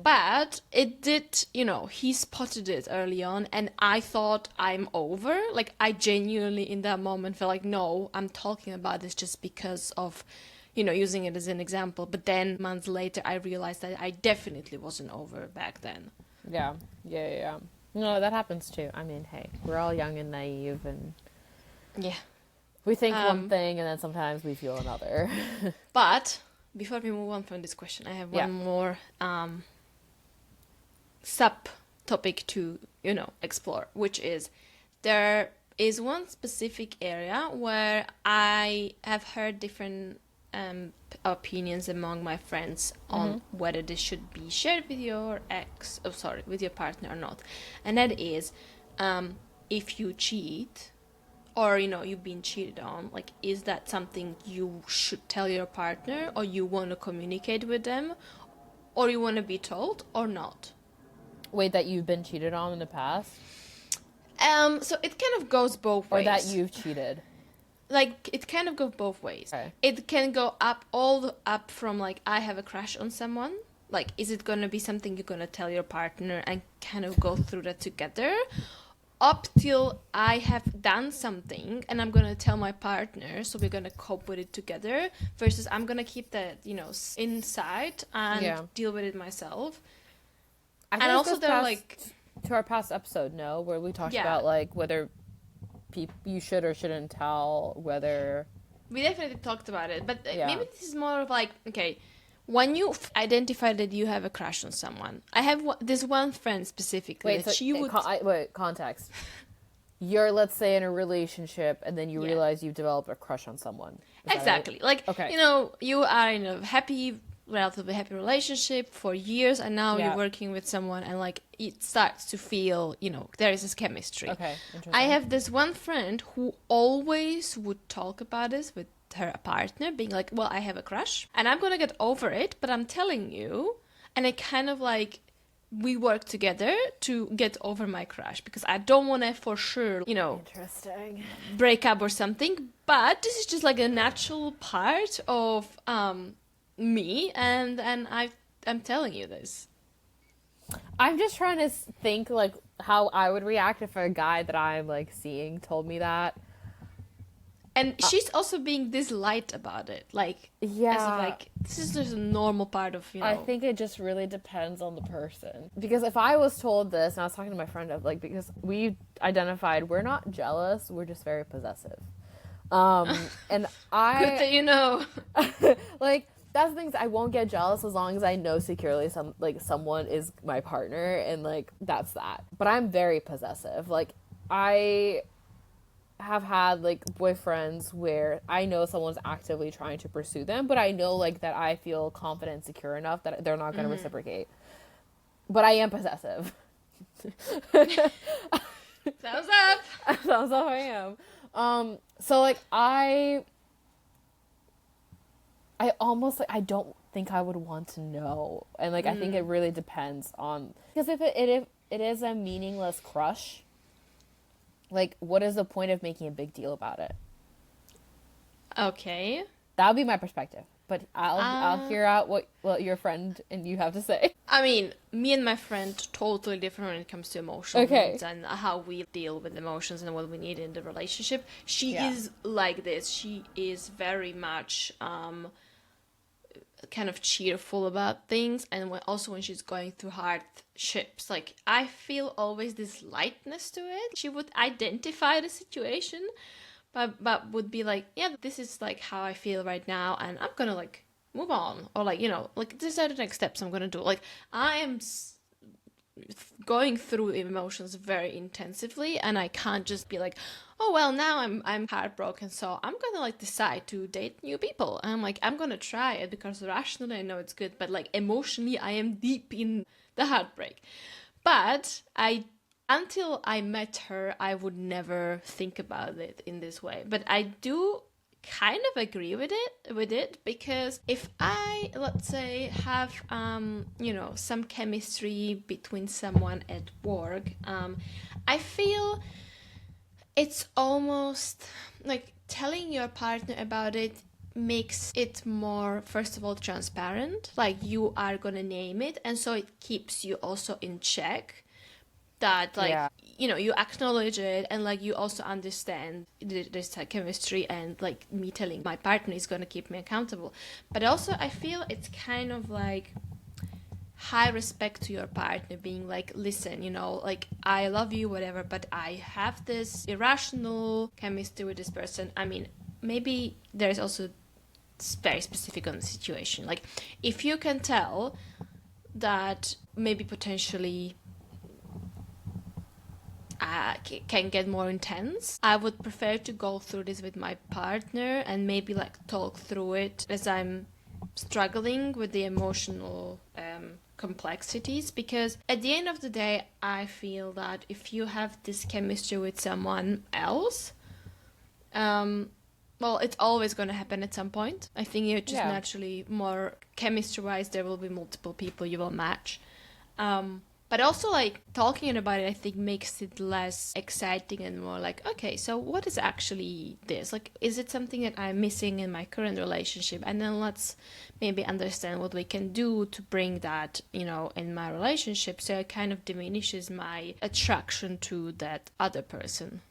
But it did, he spotted it early on, and I thought I'm over. Like, I genuinely in that moment felt like, no, I'm talking about this just because of, using it as an example. But then months later, I realized that I definitely wasn't over back then. Yeah. No, that happens too. I mean, hey, we're all young and naive, and yeah. We think one thing and then sometimes we feel another. But before we move on from this question, I have one more sub-topic to, explore, which is there is one specific area where I have heard different opinions among my friends on whether this should be shared with your with your partner or not. And that is, if you cheat, or you've been cheated on, like, is that something you should tell your partner, or you want to communicate with them, or you want to be told, or not? Wait, that you've been cheated on in the past? So it kind of goes both ways. Or that you've cheated? Like, it kind of goes both ways. Okay. It can go up from, like, I have a crush on someone. Like, is it going to be something you're going to tell your partner and kind of go through that together? Up till I have done something and I'm going to tell my partner, so we're going to cope with it together, versus I'm going to keep that, inside and deal with it myself. And also there, like, to our past episode, where we talked about, like, whether you should or shouldn't tell, whether... We definitely talked about it, but maybe this is more of like, okay, when you identify that you have a crush on someone, I have this one friend specifically. Wait, so context. You're, let's say, in a relationship, and then you realize you've developed a crush on someone. Exactly. Like, okay. You are in a relatively happy relationship for years, and now you're working with someone, and, like, it starts to feel, there is this chemistry. Okay, interesting. I have this one friend who always would talk about this with her partner, being like, well, I have a crush and I'm gonna get over it, but I'm telling you. And I kind of like, we work together to get over my crush, because I don't want to for sure, interesting, break up or something. But this is just like a natural part of me, and I'm telling you this. I'm just trying to think, like, how I would react if a guy that I'm, like, seeing told me that. And she's also being this light about it. Like, as of, like, this is just a normal part of, I think it just really depends on the person. Because if I was told this, and I was talking to my friend of, like, because we identified we're not jealous, we're just very possessive. And I... Good that you know. Like, that's the thing, I won't get jealous as long as I know securely someone is my partner, and, like, that's that. But I'm very possessive. Like, I have had, like, boyfriends where I know someone's actively trying to pursue them, but I know, like, that I feel confident and secure enough that they're not going to reciprocate. But I am possessive. Thumbs up. Thumbs up, I am. So, like, I almost, like, I don't think I would want to know. And, like, I think it really depends on, because if it is a meaningless crush, Like, what is the point of making a big deal about it? Okay. That would be my perspective. But I'll Uh, hear out what your friend and you have to say. I mean, me and my friend totally different when it comes to emotional Okay. needs and how we deal with emotions and what we need in the relationship. She Yeah. is like this. She is very much kind of cheerful about things, and also when she's going through hardships, like I feel always this lightness to it. She would identify the situation, but would be like, yeah, this is like how I feel right now, and I'm gonna like move on, or like, you know, like these are the next steps I'm gonna do. Like I am going through emotions very intensively, and I can't just be like, oh well, now I'm heartbroken, so I'm gonna like decide to date new people. And I'm like, I'm gonna try it because rationally I know it's good, but like emotionally I am deep in the heartbreak. But I until I met her, I would never think about it in this way. But I do kind of agree with it because if I, let's say, have you know, some chemistry between someone at work, I feel it's almost like telling your partner about it makes it more, first of all, transparent, like you are gonna name it, and so it keeps you also in check, that like, Yeah. you know, you acknowledge it, and like you also understand this chemistry, and like me telling my partner is going to keep me accountable. But also I feel it's kind of like high respect to your partner, being like, listen, you know, like I love you, whatever, but I have this irrational chemistry with this person. I mean, maybe there's also very specific on the situation, like if you can tell that maybe potentially can get more intense, I would prefer to go through this with my partner and maybe like talk through it as I'm struggling with the emotional complexities, because at the end of the day I feel that if you have this chemistry with someone else, well, it's always going to happen at some point. I think you're just Yeah. naturally more chemistry wise, there will be multiple people you will match. But also, like, talking about it, I think makes it less exciting and more like, okay, so what is actually this? Like, is it something that I'm missing in my current relationship? And then let's maybe understand what we can do to bring that, you know, in my relationship. So it kind of diminishes my attraction to that other person.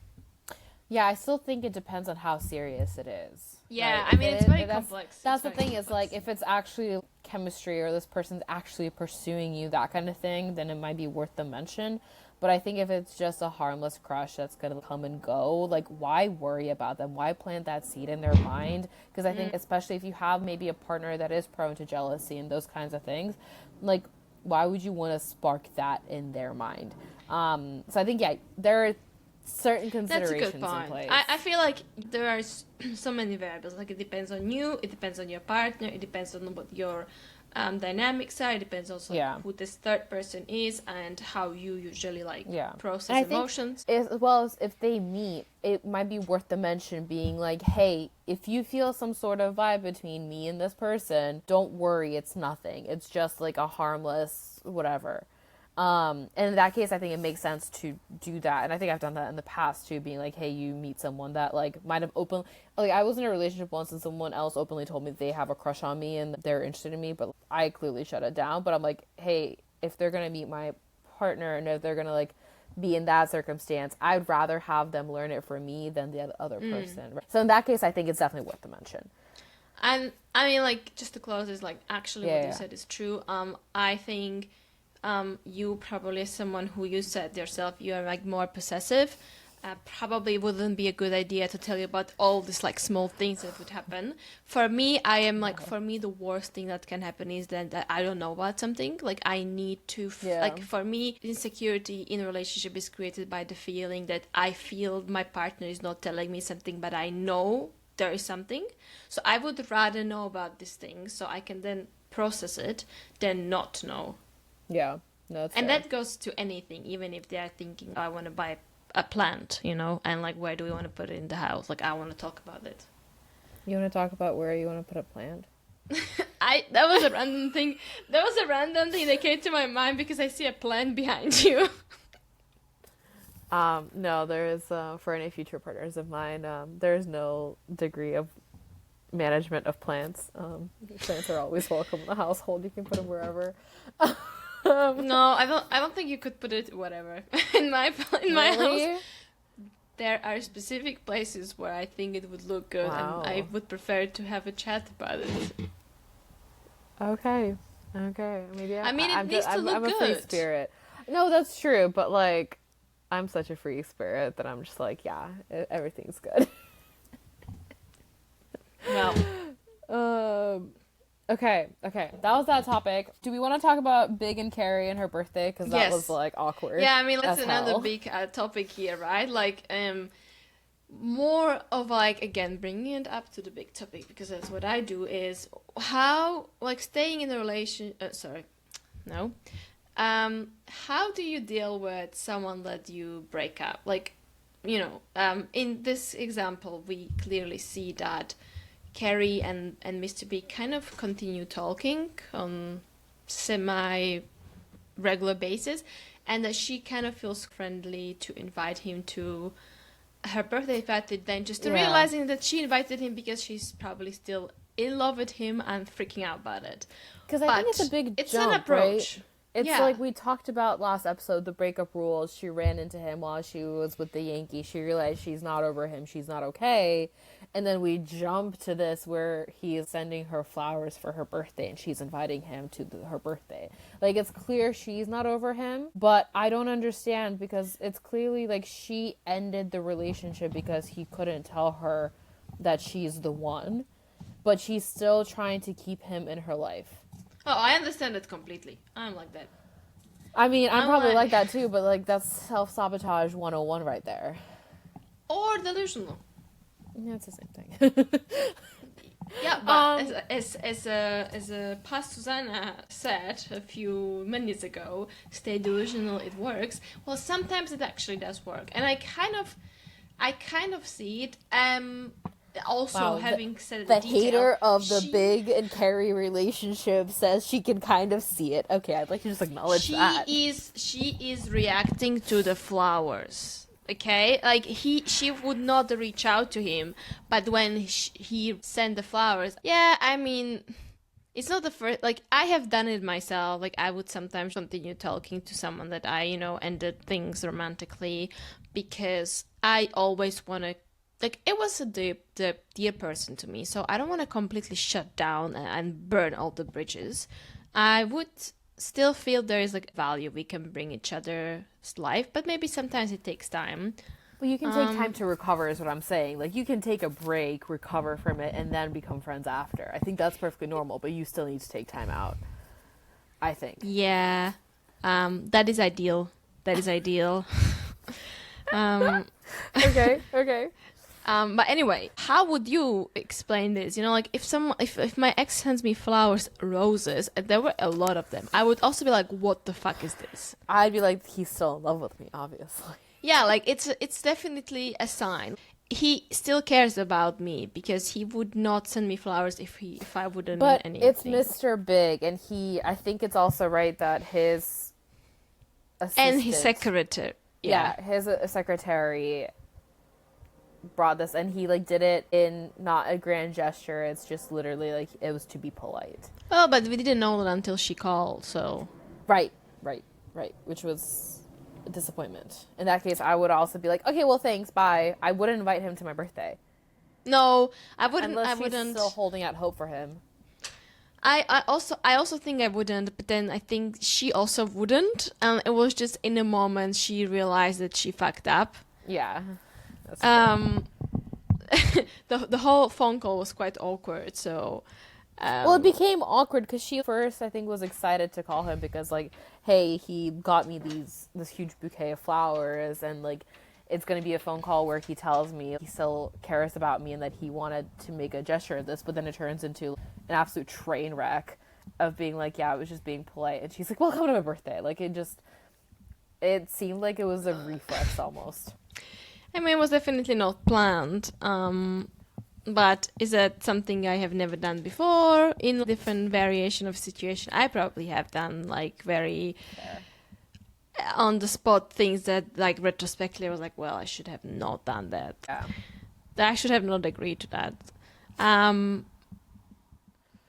Yeah, I still think it depends on how serious it is. Yeah, Right? I mean, it's very That's complex. that's It's the very thing is complex. like if it's actually chemistry or this person's actually pursuing you, that kind of thing, then it might be worth the mention. But I think if it's just a harmless crush that's gonna come and go, like why worry about them? Why plant that seed in their mind? Because I think especially if you have maybe a partner that is prone to jealousy and those kinds of things, like why would you want to spark that in their mind? So I think yeah, there are certain That's a good considerations in point. place. I feel like there are so many variables. Like it depends on you, it depends on your partner, it depends on what your dynamics are. It depends also Yeah. who this third person is and how you usually like Yeah. process And I think emotions. as well as if they meet, it might be worth the mention being like, hey, if you feel some sort of vibe between me and this person, don't worry, it's nothing. It's just like a harmless whatever. And in that case, I think it makes sense to do that. And I think I've done that in the past too, being like, hey, you meet someone that like might have open, like I was in a relationship once and someone else openly told me they have a crush on me and they're interested in me, but I clearly shut it down. But I'm like, hey, if they're going to meet my partner and if they're going to like be in that circumstance, I'd rather have them learn it from me than the other person. So in that case, I think it's definitely worth the mention. And I mean, like, just to close is like actually what you Yeah. said is true. I think you probably as someone who you said yourself you are like more possessive, probably wouldn't be a good idea to tell you about all these like small things that would happen. For me, I am like, for me the worst thing that can happen is that I don't know about something. Like I need to Yeah. like, for me insecurity in a relationship is created by the feeling that I feel my partner is not telling me something, but I know there is something. So I would rather know about this thing so I can then process it than not know. Yeah. No, it's And fair. that goes to anything, even if they are thinking, I want to buy a plant, you know, and like, where do we want to put it in the house? Like, I want to talk about it. You want to talk about where you want to put a plant? That was a random thing. That was a random thing that came to my mind because I see a plant behind you. No, there is for any future partners of mine. There is no degree of management of plants. Plants are always welcome in the household. You can put them wherever. No, I don't think you could put it whatever. in my Really? house, there are specific places where I think it would look good, Wow. and I would prefer to have a chat about it. Okay. Okay. Maybe I mean, it needs to look I'm a free good. spirit. No, that's true, but like I'm such a free spirit that I'm just like, yeah, everything's good. Well, Okay. That was that topic. Do we want to talk about Big and Carrie and her birthday? Because that Yes. was like awkward. yeah, I mean, that's as another hell. big topic here, right? Like, more of like, again, bringing it up to the big topic, because that's what I do, is how, like, staying in a relation, how do you deal with someone that you break up? Like, in this example, we clearly see that Carrie and Mr. B kind of continue talking on semi-regular basis, and that she kind of feels friendly to invite him to her birthday party, then just realizing that she invited him because she's probably still in love with him and freaking out about it. Because I think it's a big it's jump, an approach. right? It's Yeah. like we talked about last episode, the breakup rules. She ran into him while she was with the Yankee. She realized she's not over him. She's not okay. And then we jump to this where he is sending her flowers for her birthday and she's inviting him to her birthday. Like, it's clear she's not over him, but I don't understand because it's clearly like she ended the relationship because he couldn't tell her that she's the one, but she's still trying to keep him in her life. Oh, I understand it completely. I'm like that. I mean, I'm I'm probably like- like that too, but like that's self-sabotage 101 right there. Or delusional. Yeah, it's the same thing. Yeah, but as past Susanna said a few minutes ago, stay delusional, it works. Well, sometimes it actually does work, and I kind of see it. Also, Wow, having said The detail, hater of the she- Big and Carrie relationship says she can kind of see it. Okay, I'd like to just acknowledge that. She is reacting to the flowers. Okay, like she would not reach out to him, but when he sent the flowers, yeah, I mean, it's not the first. Like, I have done it myself. Like, I would sometimes continue talking to someone that I ended things romantically, because I always want to. Like, it was the dear person to me, so I don't want to completely shut down and burn all the bridges. I would still feel there is like value we can bring each other's life, but maybe sometimes it takes time. Well, you can take time to recover, is what I'm saying. Like, you can take a break, recover from it, and then become friends after. I think that's perfectly normal, but you still need to take time out. I think. Yeah, that is ideal. That is ideal. Okay. But anyway, how would you explain this? Like, if my ex sends me flowers, roses, and there were a lot of them, I would also be like, what the fuck is this? I'd be like, he's still in love with me, obviously. Yeah, like, it's definitely a sign. He still cares about me, because he would not send me flowers if I wouldn't But mean anything. it's Mr. Big, and I think it's also right that his assistant, And his secretary. yeah, his secretary brought this, and he like did it in not a grand gesture. It's just literally like it was to be polite. Well, but we didn't know that until she called, so. Right, which was a disappointment. In that case, I would also be like, okay, well, thanks, bye. I wouldn't invite him to my birthday. No, I wouldn't. Unless I she's wouldn't. still holding out hope for him. I also think I wouldn't, but then I think she also wouldn't. And it was just in a moment she realized that she fucked up. Yeah. That's true. The whole phone call was quite awkward. So. Well, it became awkward because she first, I think, was excited to call him because, like, hey, he got me this huge bouquet of flowers, and like, it's gonna be a phone call where he tells me he still cares about me and that he wanted to make a gesture of this, but then it turns into an absolute train wreck of being like, yeah, I was just being polite, and she's like, well, come to my birthday. Like, it seemed like it was a reflex almost. I mean, it was definitely not planned. But is that something I have never done before in different variation of situation? I probably have done, like, very... on the spot things that, like, retrospectively I was like, well, I should have not done that. Yeah. I should have not agreed to that.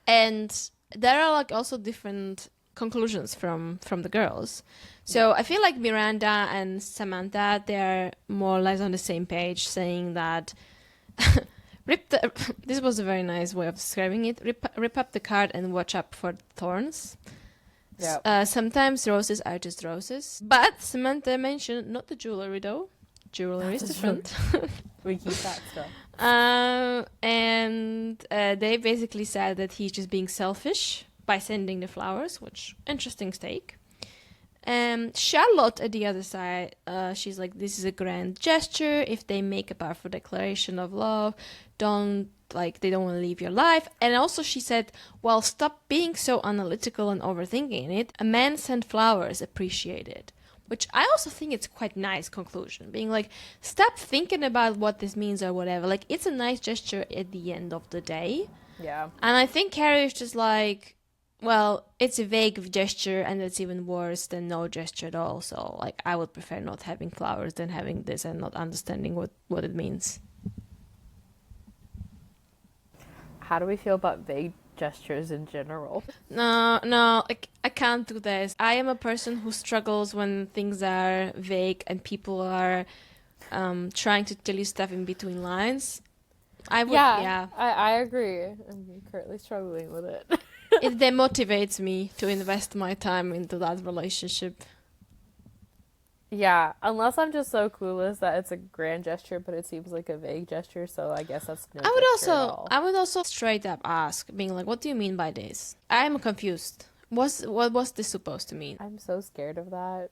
And there are like also different conclusions from the girls. So I feel like Miranda and Samantha, they're more or less on the same page, saying that this was a very nice way of describing it. Rip up the card and watch up for thorns. Yeah. Sometimes roses are just roses. But Samantha mentioned not the jewelry though. Jewelry is different. We keep that stuff. And they basically said that he's just being selfish by sending the flowers, which interesting take. Charlotte at the other side, she's like, this is a grand gesture. If they make a powerful declaration of love, they don't want to leave your life. And also she said, well, stop being so analytical and overthinking it. A man sent flowers, appreciate it. Which I also think it's quite nice conclusion, being like, stop thinking about what this means or whatever. Like, it's a nice gesture at the end of the day. Yeah. And I think Carrie is just like, well, it's a vague gesture and it's even worse than no gesture at all. So, like, I would prefer not having flowers than having this and not understanding what it means. How do we feel about vague gestures in general? No, I can't do this. I am a person who struggles when things are vague and people are trying to tell you stuff in between lines. I agree. I'm currently struggling with it. It demotivates me to invest my time into that relationship. Yeah, unless I'm just so clueless that it's a grand gesture, but it seems like a vague gesture, so I guess that's no gesture at all. I would also straight up ask, being like, what do you mean by this? I am confused. What was this supposed to mean? I'm so scared of that.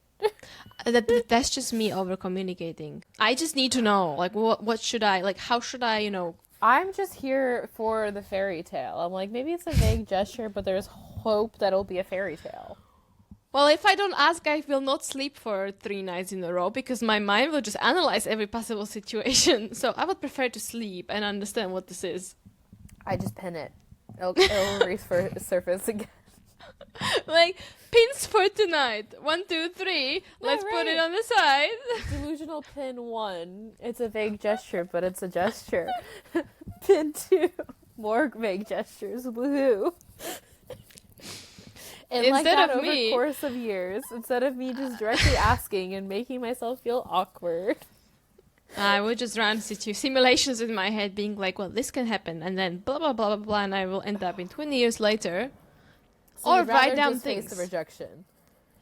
That's just me over communicating. I just need to know, like, what should I, like, how should I, I'm just here for the fairy tale. I'm like, maybe it's a vague gesture, but there's hope that it'll be a fairy tale. Well, if I don't ask, I will not sleep for 3 nights in a row because my mind will just analyze every possible situation. So I would prefer to sleep and understand what this is. I just pin it. It'll resurface again. Like, pins for tonight. 1, 2, 3. Let's put it on the side. Delusional pin 1. It's a vague gesture, but it's a gesture. Pin 2. More vague gestures. Woohoo. And instead like that of over me, the course of years, instead of me just directly asking and making myself feel awkward, I would just run simulations in my head being like, well, this can happen, and then blah, blah, blah, blah, blah, and I will end up in 20 years later. so or you'd write rather down just things. Face the rejection.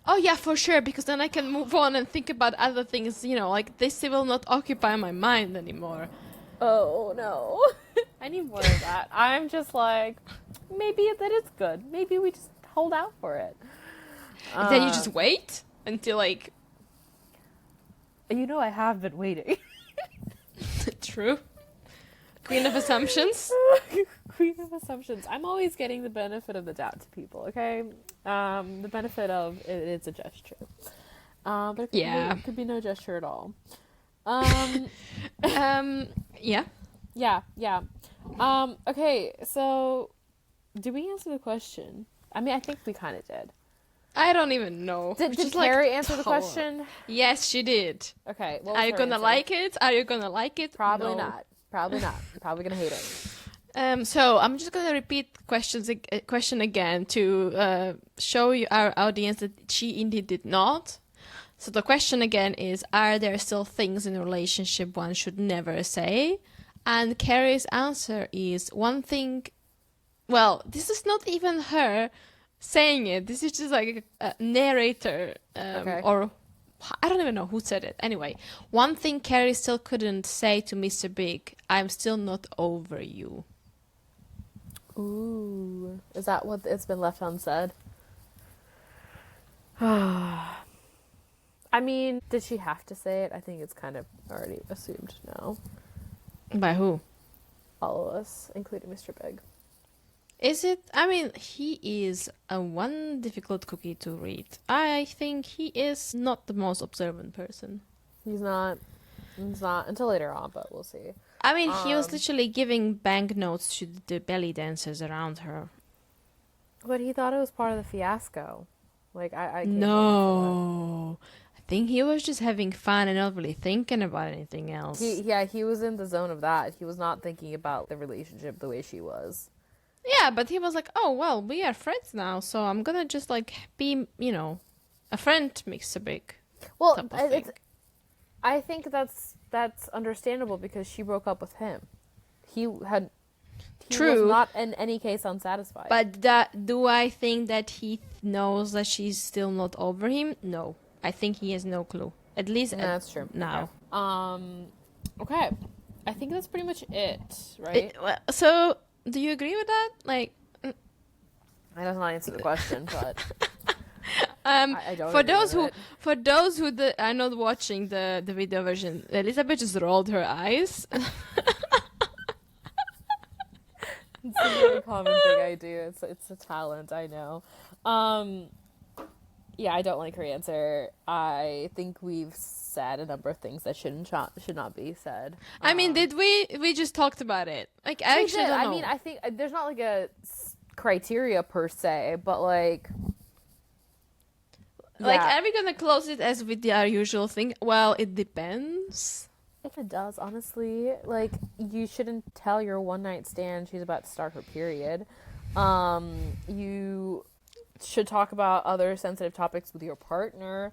Oh, yeah, for sure, because then I can move on and think about other things, like this will not occupy my mind anymore. Oh, no. I need more of that. I'm just like, maybe that is good. Maybe we just hold out for it. And then you just wait until, like... I have been waiting. True. Queen of assumptions. Queen of assumptions. I'm always getting the benefit of the doubt to people, okay? The benefit of it's a gesture. There could be no gesture at all. Yeah. Yeah. Okay, so did we answer the question? I mean, I think we kind of did. I don't even know. Did Carrie answer the question? Yes, she did. Okay. Are you gonna like it? Are you gonna like it? Probably No. not. Probably not. Probably gonna hate it. So I'm just gonna repeat question again to show you our audience that she indeed did not. So the question again is: are there still things in a relationship one should never say? And Carrie's answer is one thing. Well, this is not even her saying it. This is just like a narrator, Okay. or I don't even know who said it. Anyway, one thing Carrie still couldn't say to Mr. Big: I'm still not over you. Ooh, is that what it's been left unsaid? I mean, did she have to say it? I think it's kind of already assumed now. By who? All of us, including Mr. Big. Is it? I mean, he is a one difficult cookie to read. I think he is not the most observant person. He's not until later on, but we'll see. I mean, he was literally giving banknotes to the belly dancers around her. But he thought it was part of the fiasco. Like, I can't No. think he was just having fun and not really thinking about anything else. He was in the zone of that. He was not thinking about the relationship the way she was. Yeah, but he was like, oh, well, we are friends now, so I'm gonna just, like, be, a friend makes a big Well, type of thing. I think that's understandable because she broke up with him. He was True. not in any case unsatisfied. But do I think that he knows that she's still not over him? No. I think he has no clue. At least that's true. now. Okay. I think that's pretty much it, right? So, do you agree with that? Like, That does not answer the question, but I don't for agree those with who it. for those who are not watching the video version, Elizabeth just rolled her eyes. It's a very common thing I do. It's a talent, I know. Yeah, I don't like her answer. I think we've said a number of things that should not be said. I mean, did we just talked about it? Like, I actually don't know. I mean, I think there's not like a criteria per se, but like, Like, yeah. are we gonna close it as with our usual thing? Well, it depends. If it does, honestly, like, you shouldn't tell your one night stand she's about to start her period. You should talk about other sensitive topics with your partner.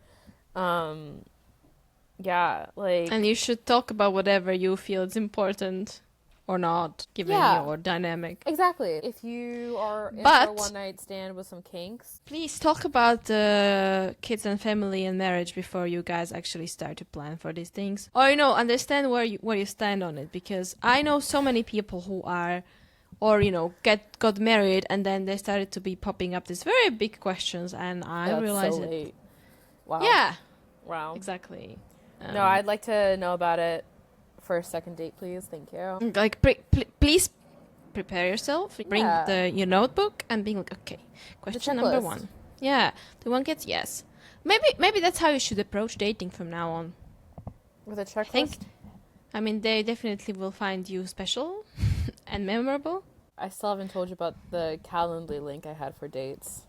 Yeah, like, And you should talk about whatever you feel is important or not, given your dynamic. exactly. If you are in for a But- one night stand with some kinks, Please talk about the kids and family and marriage before you guys actually start to plan for these things. Or, understand where you stand on it. Because I know so many people who are, or, got married and then they started to be popping up these very big questions, and I that's realized so it. late. Wow. Yeah, Wow. exactly. No, I'd like to know about it for a second date, please. Thank you. Like, please prepare yourself. Bring your notebook and being like, okay, question number checklist. 1. Yeah, the one gets yes. Maybe that's how you should approach dating from now on. With a checklist? I mean, they definitely will find you special and memorable. I still haven't told you about the Calendly link I had for dates.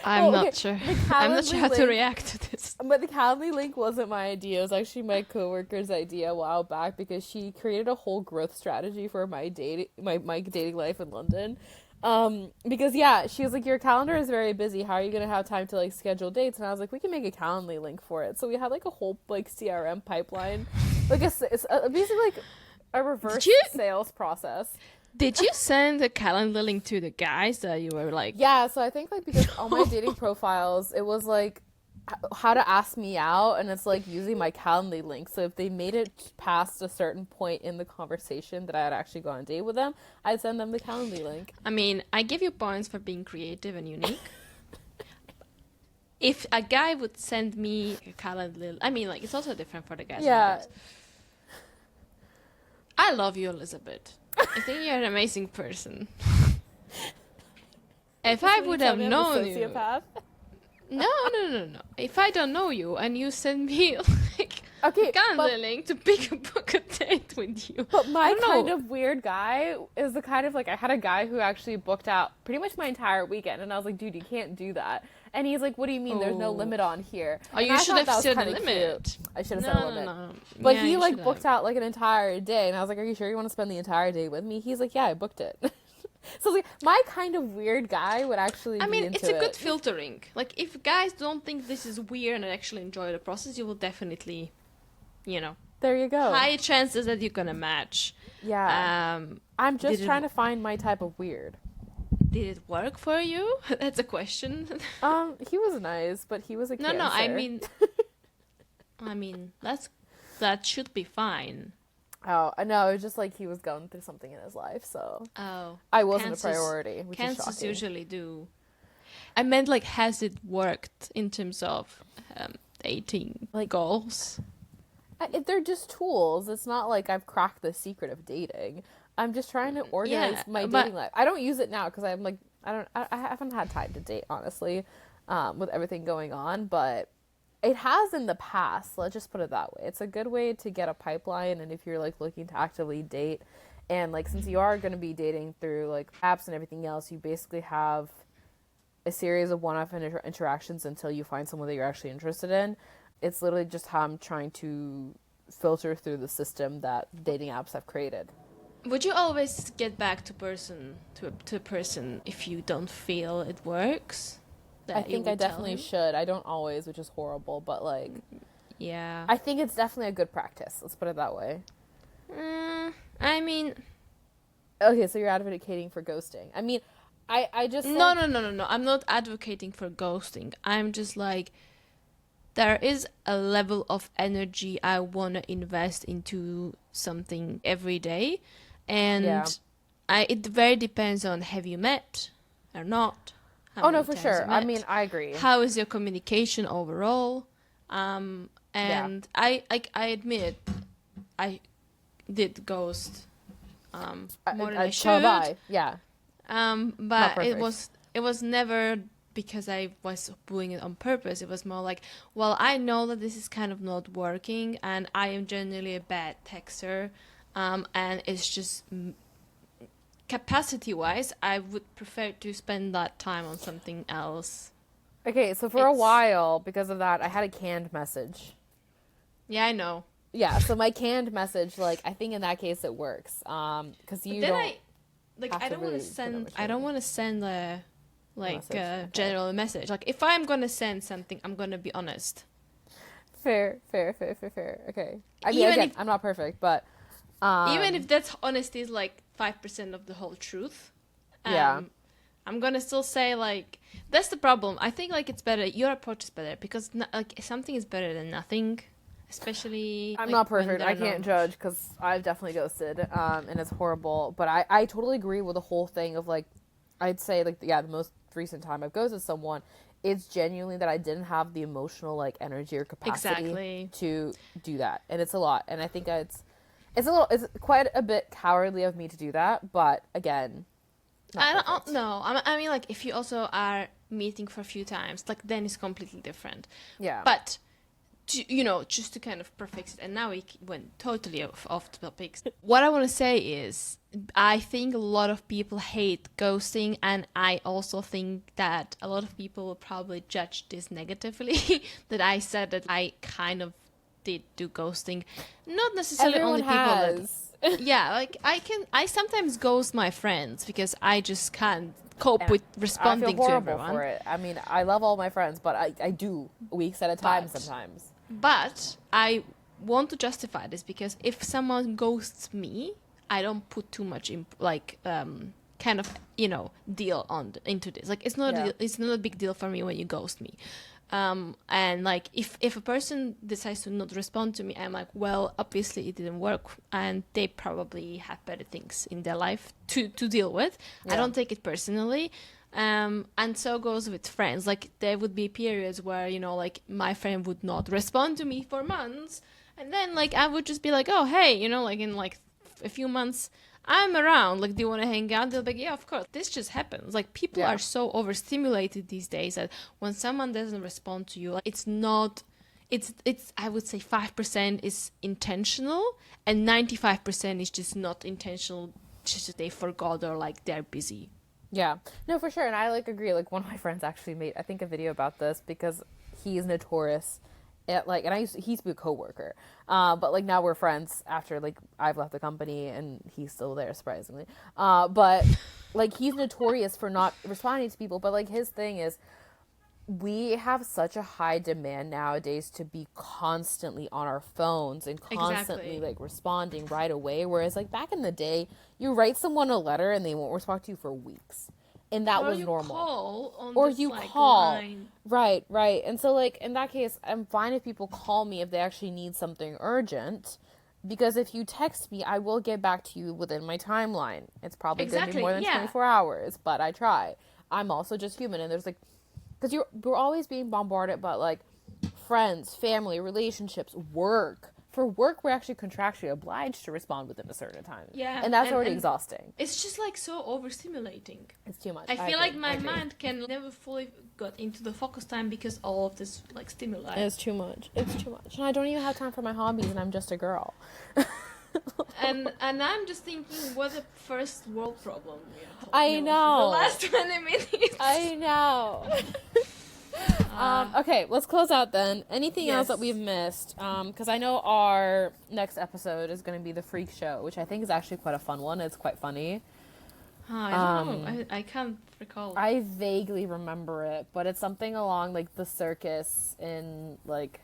I'm Oh, not okay. sure. The I'm not sure how Calendly to link- react to this. But the Calendly link wasn't my idea. It was actually my coworker's idea a while back because she created a whole growth strategy for my dating life in London. Because she was like, your calendar is very busy. How are you gonna have time to like schedule dates? And I was like, we can make a Calendly link for it. So we had like a whole like CRM pipeline, like it's basically like a reverse sales process. Did you send the calendar link to the guys that you were like? Yeah, so I think like because all my dating profiles, it was like how to ask me out, and it's like using my Calendly link. So if they made it past a certain point in the conversation that I had actually gone on a date with them, I'd send them the Calendly link. I mean, I give you points for being creative and unique. If a guy would send me a calendar, I mean, like, it's also different for the guys. Yeah. And the girls. I love you, Elizabeth. I think you're an amazing person. If I would have known you, no. If I don't know you and you send me like Okay, calendar link to pick a book a date with you, but my don't kind know. of weird guy is the kind of like, I had a guy who actually booked out pretty much my entire weekend, and I was like, dude, you can't do that. And he's like, what do you mean? There's no limit on here. Oh, And you I should thought have that was set a kinda limit. cute. I should have No, set a limit. no. But Yeah, he you like should booked have. out like an entire day, and I was like, are you sure you want to spend the entire day with me? He's like, yeah, I booked it. So like, my kind of weird guy would actually I be mean, into it's a good it. filtering. Like, if guys don't think this is weird and actually enjoy the process, you will definitely, There you go. high chances that you're gonna match. Yeah. I'm just did it- trying to find my type of weird. Did it work for you? That's a question. He was nice, but he was a No, Cancer. I mean, that should be fine. Oh, no, it was just like he was going through something in his life, so Oh, I wasn't Cancers- a priority, which is cancers shocking. usually do. I meant, like, has it worked in terms of dating goals? They're just tools. It's not like I've cracked the secret of dating. I'm just trying to organize my but- dating life. I don't use it now because I'm like, I haven't had time to date, honestly, with everything going on, but it has in the past. Let's just put it that way. It's a good way to get a pipeline, and if you're like looking to actively date, and like since you are going to be dating through like apps and everything else, you basically have a series of one-off interactions until you find someone that you're actually interested in. It's literally just how I'm trying to filter through the system that dating apps have created. Would you always get back to person if you don't feel it works? I think I definitely should. I don't always, which is horrible, but like, yeah, I think it's definitely a good practice. Let's put it that way. I mean, okay, so you're advocating for ghosting. I mean, I just no. I'm not advocating for ghosting. I'm just like, there is a level of energy I want to invest into something every day, and it very depends on, have you met or not. Oh no, for sure. I mean, I agree. How is your communication overall? And I admit I did ghost more than I should. Yeah. But it was never because I was doing it on purpose. It was more like, well, I know that this is kind of not working, and I am generally a bad texter, and it's just capacity-wise, I would prefer to spend that time on something else. Okay, so for a while, because of that, I had a canned message. Yeah, I know. Yeah, so my canned message, like, I think in that case it works, because you don't. I don't want to send a general message. Like, if I'm gonna send something, I'm gonna be honest. Fair. Okay. I mean, again, I'm not perfect, but even if that honesty is like 5% of the whole truth, I'm gonna still say, like, that's the problem. I think, like, it's better. Your approach is better because like something is better than nothing. Especially, I'm not perfect. I can't judge because I've definitely ghosted, and it's horrible. But I totally agree with the whole thing of, like, I'd say, like, the most recent time I've ghosted someone, it's genuinely that I didn't have the emotional, like, energy or capacity to do that, and it's a lot. And I think it's quite a bit cowardly of me to do that. But again, I don't know. I mean, like, if you also are meeting for a few times, like, then it's completely different. Yeah. But just to kind of prefix it, and now we went totally off the topics. What I want to say is, I think a lot of people hate ghosting, and I also think that a lot of people will probably judge this negatively, that I said that I kind of did do ghosting. Not necessarily Everyone only has. people that... Yeah, like, I sometimes ghost my friends because I just can't cope with responding I feel horrible to everyone. for it. I mean, I love all my friends, but I do weeks at a time sometimes. But I want to justify this because if someone ghosts me, I don't put too much kind of deal into this. Like, it's not a big deal for me when you ghost me. And like, if a person decides to not respond to me, I'm like, well, obviously it didn't work, and they probably have better things in their life to deal with. I don't take it personally. And so goes with friends. Like, there would be periods where, like, my friend would not respond to me for months, and then, like, I would just be like, oh, hey, like, in like a few months I'm around, like, do you want to hang out? They'll be like, yeah, of course. This just happens. Like, people are so overstimulated these days that when someone doesn't respond to you, like, it's I would say 5% is intentional and 95% is just not intentional, just they forgot or like they're busy. Yeah, no, for sure. And I, like, agree. Like, one of my friends actually made, I think, a video about this because he's notorious at, like, and he used to be a coworker, but, like, now we're friends after, like, I've left the company and he's still there, surprisingly. But, like, he's notorious for not responding to people, but, like, his thing is, we have such a high demand nowadays to be constantly on our phones and constantly like responding right away, whereas, like, back in the day, you write someone a letter and they won't respond to you for weeks, and that was normal. Or you call line. Right. And so, like, in that case, I'm fine if people call me if they actually need something urgent, because if you text me, I will get back to you within my timeline. It's probably gonna be more than 24 hours, but I try. I'm also just human, and there's, like, because we're always being bombarded by, like, friends, family, relationships, work. For work, we're actually contractually obliged to respond within a certain time. Yeah. And that's already exhausting. It's just, like, so overstimulating. It's too much. I feel like my mind can never fully get into the focus time because all of this, like, stimuli. It's too much. And I don't even have time for my hobbies, and I'm just a girl. And I'm just thinking, what a first world problem we are talking I about know. for the last 20 minutes. I know. Okay, let's close out then. Anything else that Yes. we've missed? Because I know our next episode is going to be the freak show, which I think is actually quite a fun one. It's quite funny. I don't know. I can't recall. I vaguely remember it, but it's something along like the circus in like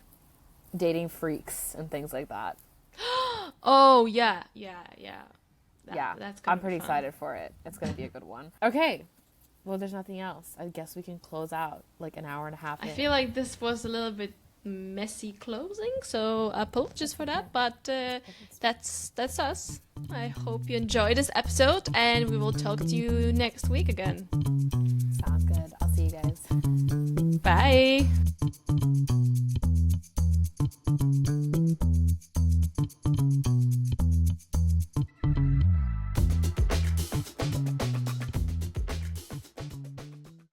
dating freaks and things like that. Oh, yeah. That's I'm pretty excited for it. It's going to be a good one. Okay. Well, there's nothing else. I guess we can close out like an hour and a half I in. feel like this was a little bit messy closing, so apologies for that, but that's us. I hope you enjoyed this episode, and we will talk to you next week again. Sounds good. I'll see you guys. Bye.